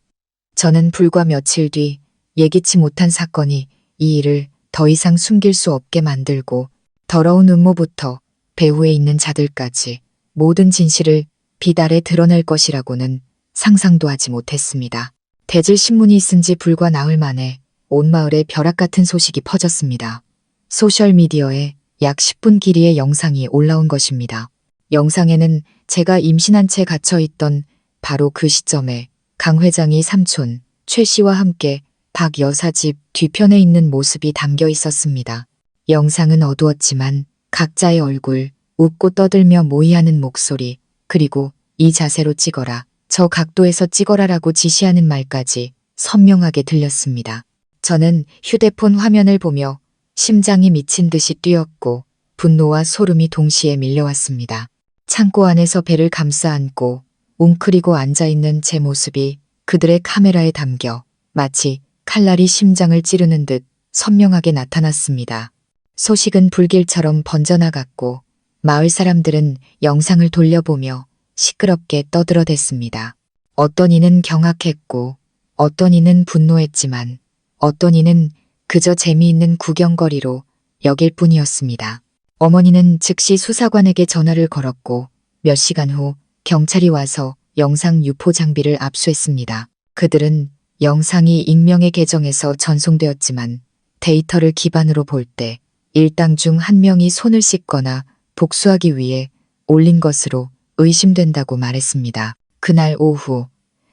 Speaker 1: 저는 불과 며칠 뒤 예기치 못한 사건이 이 일을 더 이상 숨길 수 없게 만들고 더러운 음모부터 배후에 있는 자들까지 모든 진실을 비달에 드러낼 것이라고는 상상도 하지 못했습니다. 대질 신문이 쓴 지 불과 나흘 만에 온 마을에 벼락 같은 소식이 퍼졌습니다. 소셜미디어에 약 10분 길이의 영상이 올라온 것입니다. 영상에는 제가 임신한 채 갇혀있던 바로 그 시점에 강 회장이 삼촌 최 씨와 함께 박 여사 집 뒤편에 있는 모습이 담겨 있었습니다. 영상은 어두웠지만 각자의 얼굴, 웃고 떠들며 모의하는 목소리, 그리고 이 자세로 찍어라, 저 각도에서 찍어라라고 지시하는 말까지 선명하게 들렸습니다. 저는 휴대폰 화면을 보며 심장이 미친 듯이 뛰었고 분노와 소름이 동시에 밀려왔습니다. 창고 안에서 배를 감싸 안고 웅크리고 앉아있는 제 모습이 그들의 카메라에 담겨 마치 칼날이 심장을 찌르는 듯 선명하게 나타났습니다. 소식은 불길처럼 번져나갔고 마을 사람들은 영상을 돌려보며 시끄럽게 떠들어댔습니다. 어떤 이는 경악했고 어떤 이는 분노했지만 어떤 이는 그저 재미있는 구경거리로 여길 뿐이었습니다. 어머니는 즉시 수사관에게 전화를 걸었고 몇 시간 후 경찰이 와서 영상 유포 장비를 압수했습니다. 그들은 영상이 익명의 계정에서 전송되었지만 데이터를 기반으로 볼 때 일당 중 한 명이 손을 씻거나 복수하기 위해 올린 것으로 의심된다고 말했습니다. 그날 오후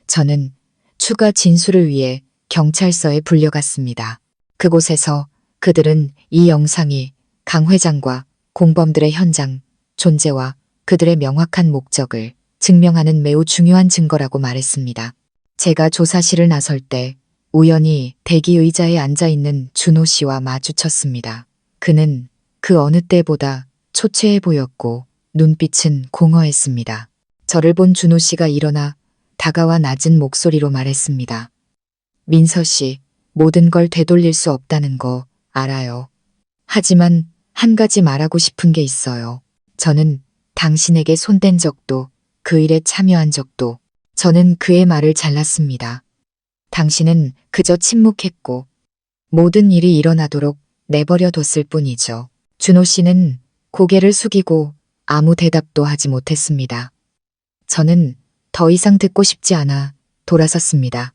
Speaker 1: 저는 추가 진술을 위해 경찰서에 불려갔습니다. 그곳에서 그들은 이 영상이 강 회장과 공범들의 현장, 존재와 그들의 명확한 목적을 증명하는 매우 중요한 증거라고 말했습니다. 제가 조사실을 나설 때 우연히 대기 의자에 앉아있는 준호 씨와 마주쳤습니다. 그는 그 어느 때보다 초췌해 보였고 눈빛은 공허했습니다. 저를 본 준호 씨가 일어나 다가와 낮은 목소리로 말했습니다. 민서 씨, 모든 걸 되돌릴 수 없다는 거 알아요. 하지만 한 가지 말하고 싶은 게 있어요. 저는 당신에게 손댄 적도 그 일에 참여한 적도 저는 그의 말을 잘랐습니다. 당신은 그저 침묵했고 모든 일이 일어나도록 내버려 뒀을 뿐이죠. 준호 씨는 고개를 숙이고 아무 대답도 하지 못했습니다. 저는 더 이상 듣고 싶지 않아 돌아섰습니다.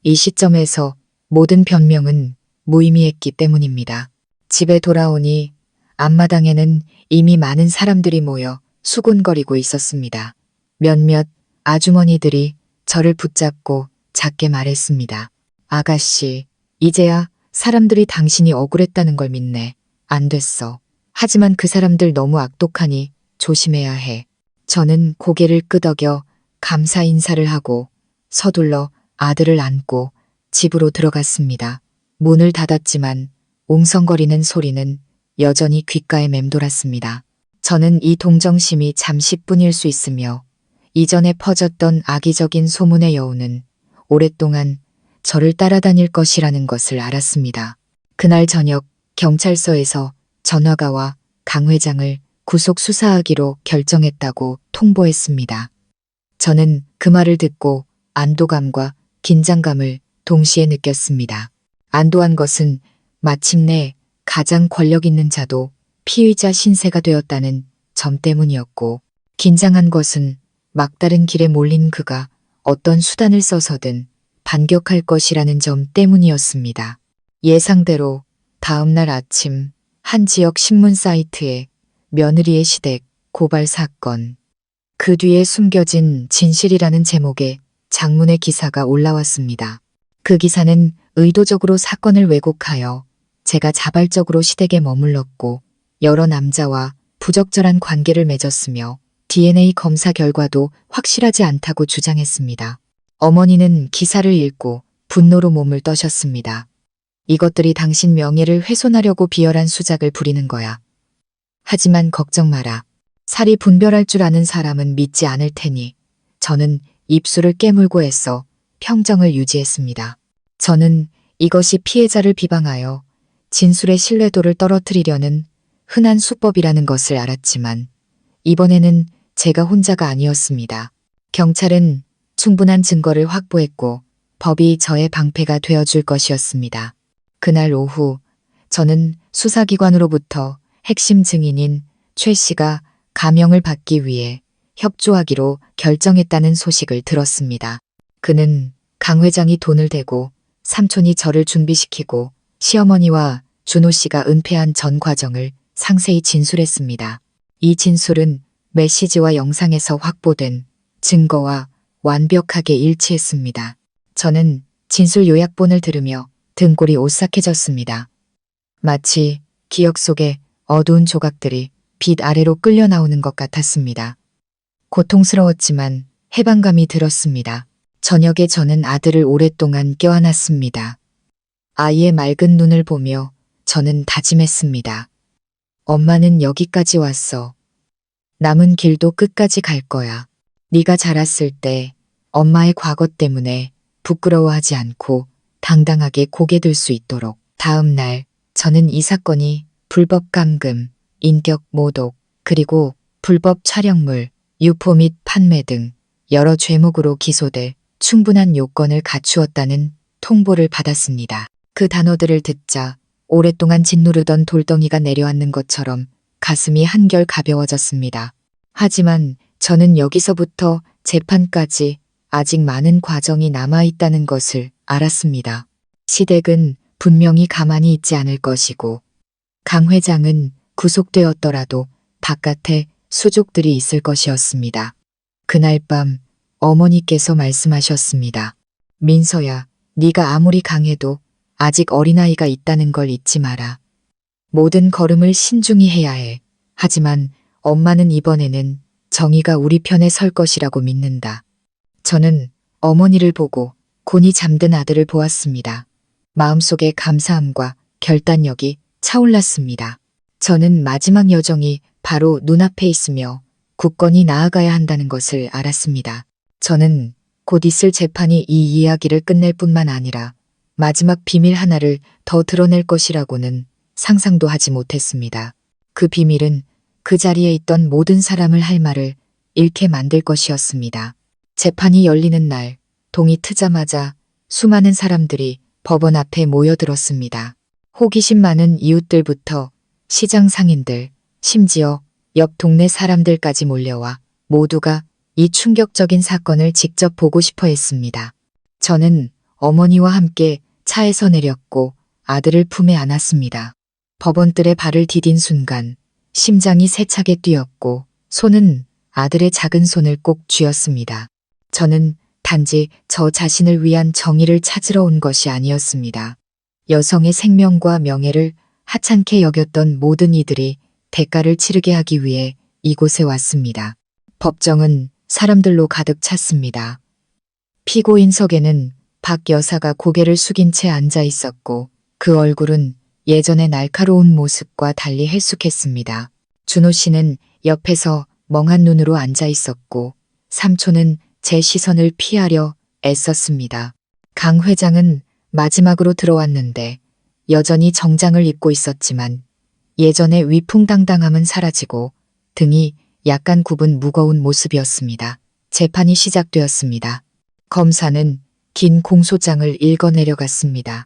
Speaker 1: 이 시점에서 모든 변명은 무의미했기 때문입니다. 집에 돌아오니 앞마당에는 이미 많은 사람들이 모여 수군거리고 있었습니다. 몇몇 아주머니들이 저를 붙잡고 작게 말했습니다. 아가씨, 이제야 사람들이 당신이 억울했다는 걸 믿네. 안 됐어. 하지만 그 사람들 너무 악독하니 조심해야 해. 저는 고개를 끄덕여 감사 인사를 하고 서둘러 아들을 안고 집으로 들어갔습니다. 문을 닫았지만 웅성거리는 소리는 여전히 귓가에 맴돌았습니다. 저는 이 동정심이 잠시뿐일 수 있으며 이전에 퍼졌던 악의적인 소문의 여우는 오랫동안 저를 따라다닐 것이라는 것을 알았습니다. 그날 저녁 경찰서에서 전화가 와 강 회장을 구속 수사하기로 결정했다고 통보했습니다. 저는 그 말을 듣고 안도감과 긴장감을 동시에 느꼈습니다. 안도한 것은 마침내 가장 권력 있는 자도 피의자 신세가 되었다는 점 때문이었고, 긴장한 것은 막다른 길에 몰린 그가 어떤 수단을 써서든 반격할 것이라는 점 때문이었습니다. 예상대로 다음날 아침 한 지역 신문 사이트에 며느리의 시댁 고발 사건, 그 뒤에 숨겨진 진실이라는 제목의 장문의 기사가 올라왔습니다. 그 기사는 의도적으로 사건을 왜곡하여 제가 자발적으로 시댁에 머물렀고 여러 남자와 부적절한 관계를 맺었으며 DNA 검사 결과도 확실하지 않다고 주장했습니다. 어머니는 기사를 읽고 분노로 몸을 떠셨습니다. 이것들이 당신 명예를 훼손하려고 비열한 수작을 부리는 거야. 하지만 걱정 마라. 살이 분별할 줄 아는 사람은 믿지 않을 테니 저는 입술을 깨물고 애써 평정을 유지했습니다. 저는 이것이 피해자를 비방하여 진술의 신뢰도를 떨어뜨리려는 흔한 수법이라는 것을 알았지만 이번에는 제가 혼자가 아니었습니다. 경찰은 충분한 증거를 확보했고 법이 저의 방패가 되어줄 것이었습니다. 그날 오후 저는 수사기관으로부터 핵심 증인인 최 씨가 감형을 받기 위해 협조하기로 결정했다는 소식을 들었습니다. 그는 강 회장이 돈을 대고 삼촌이 저를 준비시키고 시어머니와 준호 씨가 은폐한 전 과정을 상세히 진술했습니다. 이 진술은 메시지와 영상에서 확보된 증거와 완벽하게 일치했습니다. 저는 진술 요약본을 들으며 등골이 오싹해졌습니다. 마치 기억 속에 어두운 조각들이 빛 아래로 끌려 나오는 것 같았습니다. 고통스러웠지만 해방감이 들었습니다. 저녁에 저는 아들을 오랫동안 껴안았습니다. 아이의 맑은 눈을 보며 저는 다짐했습니다. 엄마는 여기까지 왔어. 남은 길도 끝까지 갈 거야. 네가 자랐을 때 엄마의 과거 때문에 부끄러워하지 않고 당당하게 고개 들 수 있도록. 다음 날 저는 이 사건이 불법 감금, 인격 모독, 그리고 불법 촬영물, 유포 및 판매 등 여러 죄목으로 기소될 충분한 요건을 갖추었다는 통보를 받았습니다. 그 단어들을 듣자 오랫동안 짓누르던 돌덩이가 내려앉는 것처럼 가슴이 한결 가벼워졌습니다. 하지만 저는 여기서부터 재판까지 아직 많은 과정이 남아있다는 것을 알았습니다. 시댁은 분명히 가만히 있지 않을 것이고 강 회장은 구속되었더라도 바깥에 수족들이 있을 것이었습니다. 그날 밤 어머니께서 말씀하셨습니다. 민서야, 네가 아무리 강해도 아직 어린아이가 있다는 걸 잊지 마라. 모든 걸음을 신중히 해야 해. 하지만 엄마는 이번에는 정의가 우리 편에 설 것이라고 믿는다. 저는 어머니를 보고 곤히 잠든 아들을 보았습니다. 마음속에 감사함과 결단력이 차올랐습니다. 저는 마지막 여정이 바로 눈앞에 있으며 굳건히 나아가야 한다는 것을 알았습니다. 저는 곧 있을 재판이 이 이야기를 끝낼 뿐만 아니라 마지막 비밀 하나를 더 드러낼 것이라고는 상상도 하지 못했습니다. 그 비밀은 그 자리에 있던 모든 사람을 할 말을 잃게 만들 것이었습니다. 재판이 열리는 날, 동이 트자마자 수많은 사람들이 법원 앞에 모여들었습니다. 호기심 많은 이웃들부터 시장 상인들, 심지어 옆 동네 사람들까지 몰려와 모두가 이 충격적인 사건을 직접 보고 싶어 했습니다. 저는 어머니와 함께 차에서 내렸고 아들을 품에 안았습니다. 법원뜰에 발을 디딘 순간 심장이 세차게 뛰었고 손은 아들의 작은 손을 꼭 쥐었습니다. 저는 단지 저 자신을 위한 정의를 찾으러 온 것이 아니었습니다. 여성의 생명과 명예를 하찮게 여겼던 모든 이들이 대가를 치르게 하기 위해 이곳에 왔습니다. 법정은 사람들로 가득 찼습니다. 피고인석에는 박 여사가 고개를 숙인 채 앉아 있었고 그 얼굴은 예전의 날카로운 모습과 달리 her숙했습니다. 준호 씨는 옆에서 멍한 눈으로 앉아 있었고 삼촌은 제 시선을 피하려 애썼습니다. 강 회장은 마지막으로 들어왔는데 여전히 정장을 입고 있었지만 예전의 위풍당당함은 사라지고 등이 약간 굽은 무거운 모습이었습니다. 재판이 시작되었습니다. 검사는 긴 공소장을 읽어 내려갔습니다.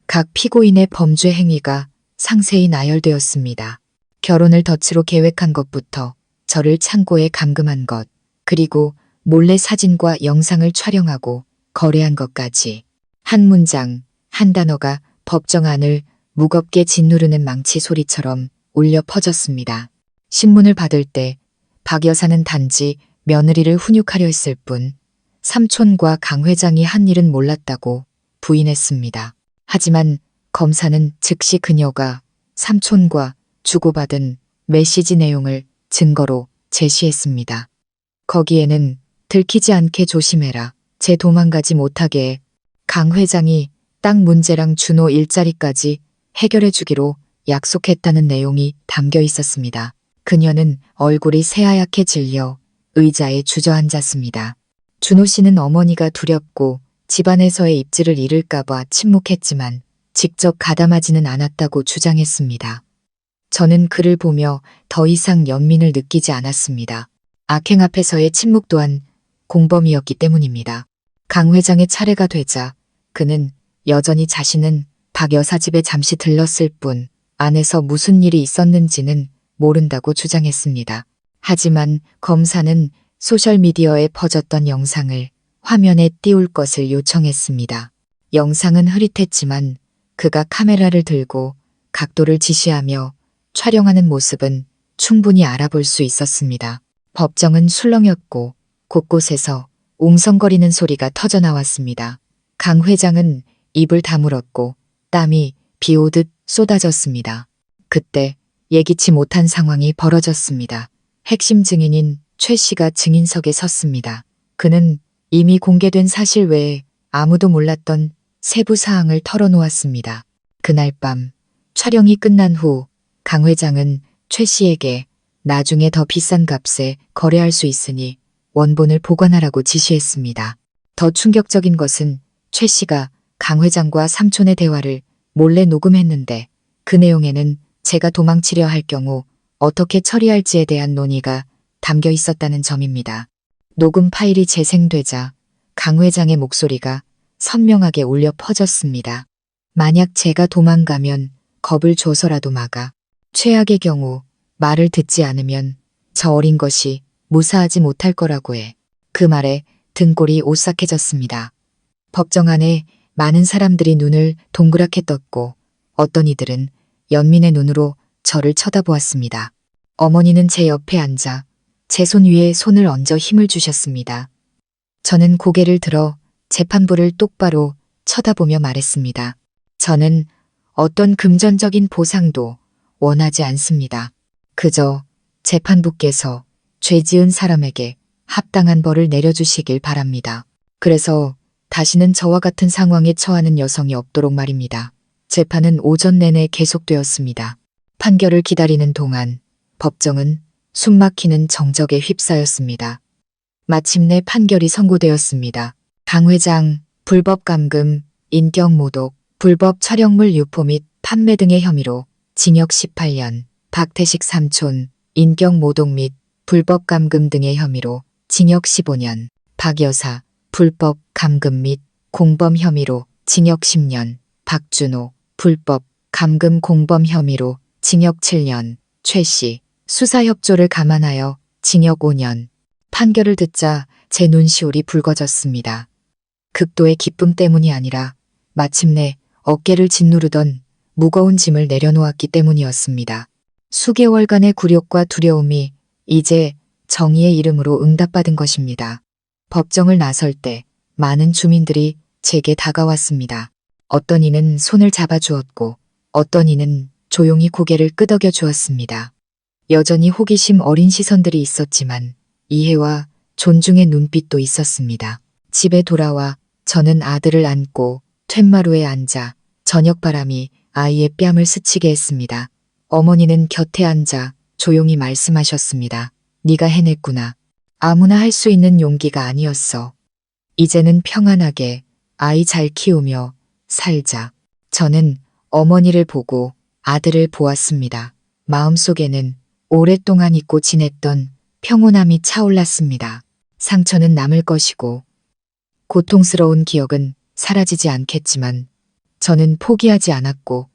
Speaker 1: 각 피고인의 범죄 행위가 상세히 나열되었습니다. 결혼을 덫으로 계획한 것부터 저를 창고에 감금한 것, 그리고 몰래 사진과 영상을 촬영하고 거래한 것까지 한 문장, 한 단어가 법정 안을 무겁게 짓누르는 망치 소리처럼 울려 퍼졌습니다. 신문을 받을 때 박 여사는 단지 며느리를 훈육하려 했을 뿐 삼촌과 강 회장이 한 일은 몰랐다고 부인했습니다. 하지만 검사는 즉시 그녀가 삼촌과 주고받은 메시지 내용을 증거로 제시했습니다. 거기에는 들키지 않게 조심해라, 제 도망가지 못하게 강 회장이 땅 문제랑 준호 일자리까지 해결해 주기로 약속했다는 내용이 담겨 있었습니다. 그녀는 얼굴이 새하얗게 질려 의자에 주저앉았습니다. 준호 씨는 어머니가 두렵고 집안에서의 입지를 잃을까봐 침묵했지만 직접 가담하지는 않았다고 주장했습니다. 저는 그를 보며 더 이상 연민을 느끼지 않았습니다. 악행 앞에서의 침묵 또한 공범이었기 때문입니다. 강 회장의 차례가 되자 그는 여전히 자신은 박 여사 집에 잠시 들렀을 뿐 안에서 무슨 일이 있었는지는 모른다고 주장했습니다. 하지만 검사는 소셜미디어에 퍼졌던 영상을 화면에 띄울 것을 요청했습니다. 영상은 흐릿했지만 그가 카메라를 들고 각도를 지시하며 촬영하는 모습은 충분히 알아볼 수 있었습니다. 법정은 술렁였고 곳곳에서 웅성거리는 소리가 터져나왔습니다. 강 회장은 입을 다물었고 땀이 비 오듯 쏟아졌습니다. 그때 예기치 못한 상황이 벌어졌습니다. 핵심 증인인 최 씨가 증인석에 섰습니다. 그는 이미 공개된 사실 외에 아무도 몰랐던 세부 사항을 털어놓았습니다. 그날 밤 촬영이 끝난 후 강 회장은 최 씨에게 나중에 더 비싼 값에 거래할 수 있으니 원본을 보관하라고 지시했습니다. 더 충격적인 것은 최 씨가 강 회장과 삼촌의 대화를 몰래 녹음했는데 그 내용에는 제가 도망치려 할 경우 어떻게 처리할지에 대한 논의가 담겨 있었다는 점입니다. 녹음 파일이 재생되자 강 회장의 목소리가 선명하게 울려 퍼졌습니다. 만약 제가 도망가면 겁을 줘서라도 막아. 최악의 경우 말을 듣지 않으면 저 어린 것이 무사하지 못할 거라고 해. 그 말에 등골이 오싹해졌습니다. 법정 안에 많은 사람들이 눈을 동그랗게 떴고 어떤 이들은 연민의 눈으로 저를 쳐다보았습니다. 어머니는 제 옆에 앉아 제 손 위에 손을 얹어 힘을 주셨습니다. 저는 고개를 들어 재판부를 똑바로 쳐다보며 말했습니다. 저는 어떤 금전적인 보상도 원하지 않습니다. 그저 재판부께서 죄 지은 사람에게 합당한 벌을 내려주시길 바랍니다. 그래서 다시는 저와 같은 상황에 처하는 여성이 없도록 말입니다. 재판은 오전 내내 계속되었습니다. 판결을 기다리는 동안 법정은 숨막히는 정적에 휩싸였습니다. 마침내 판결이 선고되었습니다. 강 회장, 불법 감금, 인격 모독, 불법 촬영물 유포 및 판매 등의 혐의로 징역 18년, 박태식 삼촌, 인격 모독 및 불법 감금 등의 혐의로 징역 15년, 박 여사, 불법 감금 및 공범 혐의로 징역 10년, 박준호, 불법 감금 공범 혐의로 징역 7년, 최 씨, 수사 협조를 감안하여 징역 5년. 판결을 듣자 제 눈시울이 붉어졌습니다. 극도의 기쁨 때문이 아니라 마침내 어깨를 짓누르던 무거운 짐을 내려놓았기 때문이었습니다. 수개월간의 굴욕과 두려움이 이제 정의의 이름으로 응답받은 것입니다. 법정을 나설 때 많은 주민들이 제게 다가왔습니다. 어떤 이는 손을 잡아주었고 어떤 이는 조용히 고개를 끄덕여 주었습니다. 여전히 호기심 어린 시선들이 있었지만 이해와 존중의 눈빛도 있었습니다. 집에 돌아와 저는 아들을 안고 툇마루에 앉아 저녁바람이 아이의 뺨을 스치게 했습니다. 어머니는 곁에 앉아 조용히 말씀하셨습니다. 네가 해냈구나. 아무나 할 수 있는 용기가 아니었어. 이제는 평안하게 아이 잘 키우며 살자. 저는 어머니를 보고 아들을 보았습니다. 마음속에는 오랫동안 잊고 지냈던 평온함이 차올랐습니다. 상처는 남을 것이고 고통스러운 기억은 사라지지 않겠지만 저는 포기하지 않았고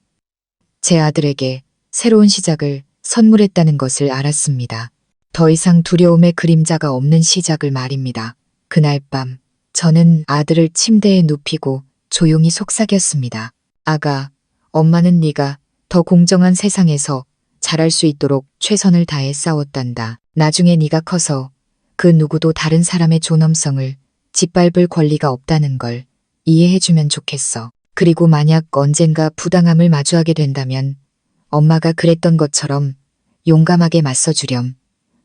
Speaker 1: 제 아들에게 새로운 시작을 선물했다는 것을 알았습니다. 더 이상 두려움의 그림자가 없는 시작을 말입니다. 그날 밤 저는 아들을 침대에 눕히고 조용히 속삭였습니다. 아가, 엄마는 네가 더 공정한 세상에서 잘할 수 있도록 최선을 다해 싸웠단다. 나중에 네가 커서 그 누구도 다른 사람의 존엄성을 짓밟을 권리가 없다는 걸 이해해주면 좋겠어. 그리고 만약 언젠가 부당함을 마주하게 된다면 엄마가 그랬던 것처럼 용감하게 맞서주렴.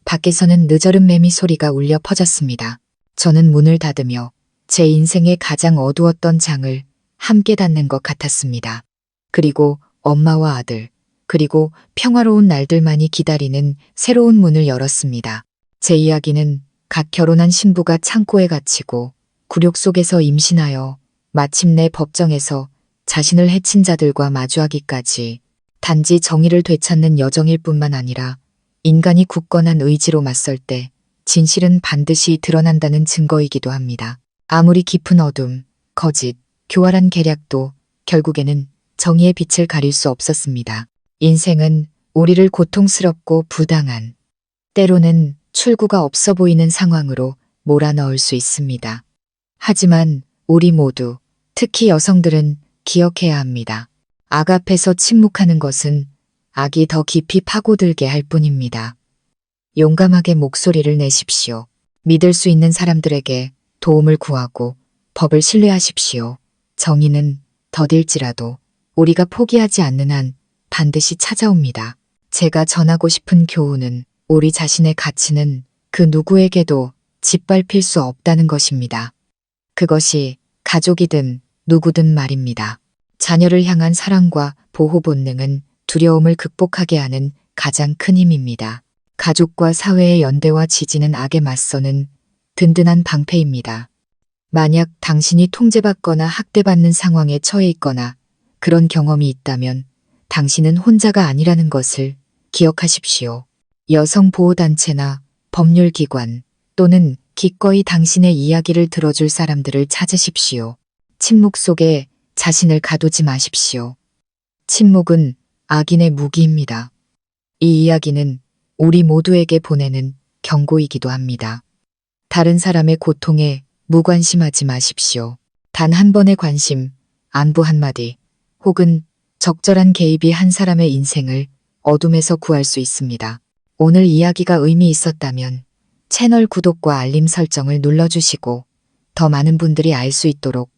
Speaker 1: 밖에서는 늦어른 매미 소리가 울려 퍼졌습니다. 저는 문을 닫으며 제 인생의 가장 어두웠던 장을 함께 닫는 것 같았습니다. 그리고 엄마와 아들, 그리고 평화로운 날들만이 기다리는 새로운 문을 열었습니다. 제 이야기는 갓 결혼한 신부가 창고에 갇히고 굴욕 속에서 임신하여 마침내 법정에서 자신을 해친 자들과 마주하기까지 단지 정의를 되찾는 여정일 뿐만 아니라 인간이 굳건한 의지로 맞설 때 진실은 반드시 드러난다는 증거이기도 합니다. 아무리 깊은 어둠, 거짓, 교활한 계략도 결국에는 정의의 빛을 가릴 수 없었습니다. 인생은 우리를 고통스럽고 부당한, 때로는 출구가 없어 보이는 상황으로 몰아넣을 수 있습니다. 하지만 우리 모두, 특히 여성들은 기억해야 합니다. 악 앞에서 침묵하는 것은 악이 더 깊이 파고들게 할 뿐입니다. 용감하게 목소리를 내십시오. 믿을 수 있는 사람들에게 도움을 구하고 법을 신뢰하십시오. 정의는 더딜지라도 우리가 포기하지 않는 한 반드시 찾아옵니다. 제가 전하고 싶은 교훈은 우리 자신의 가치는 그 누구에게도 짓밟힐 수 없다는 것입니다. 그것이 가족이든 누구든 말입니다. 자녀를 향한 사랑과 보호 본능은 두려움을 극복하게 하는 가장 큰 힘입니다. 가족과 사회의 연대와 지지는 악에 맞서는 든든한 방패입니다. 만약 당신이 통제받거나 학대받는 상황에 처해 있거나 그런 경험이 있다면 당신은 혼자가 아니라는 것을 기억하십시오. 여성보호단체나 법률기관 또는 기꺼이 당신의 이야기를 들어줄 사람들을 찾으십시오. 침묵 속에 자신을 가두지 마십시오. 침묵은 악인의 무기입니다. 이 이야기는 우리 모두에게 보내는 경고이기도 합니다. 다른 사람의 고통에 무관심하지 마십시오. 단 한 번의 관심, 안부 한마디, 혹은 적절한 개입이 한 사람의 인생을 어둠에서 구할 수 있습니다. 오늘 이야기가 의미 있었다면 채널 구독과 알림 설정을 눌러주시고 더 많은 분들이 알 수 있도록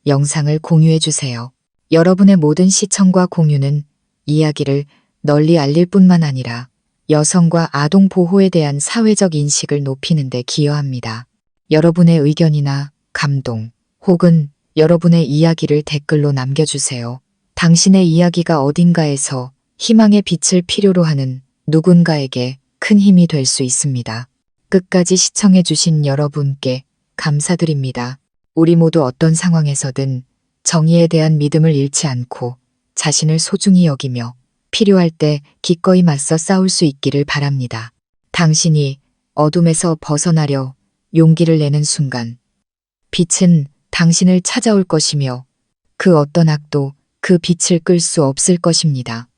Speaker 1: 영상을 공유해주세요. 여러분의 모든 시청과 공유는 이야기를 널리 알릴 뿐만 아니라 여성과 아동 보호에 대한 사회적 인식을 높이는 데 기여합니다. 여러분의 의견이나 감동 혹은 여러분의 이야기를 댓글로 남겨주세요. 당신의 이야기가 어딘가에서 희망의 빛을 필요로 하는 누군가에게 큰 큰 힘이 될 수 있습니다. 끝까지 시청해주신 여러분께 감사드립니다. 우리 모두 어떤 상황에서든 정의에 대한 믿음을 잃지 않고 자신을 소중히 여기며 필요할 때 기꺼이 맞서 싸울 수 있기를 바랍니다. 당신이 어둠에서 벗어나려 용기를 내는 순간 빛은 당신을 찾아올 것이며 그 어떤 악도 그 빛을 끌 수 없을 것입니다.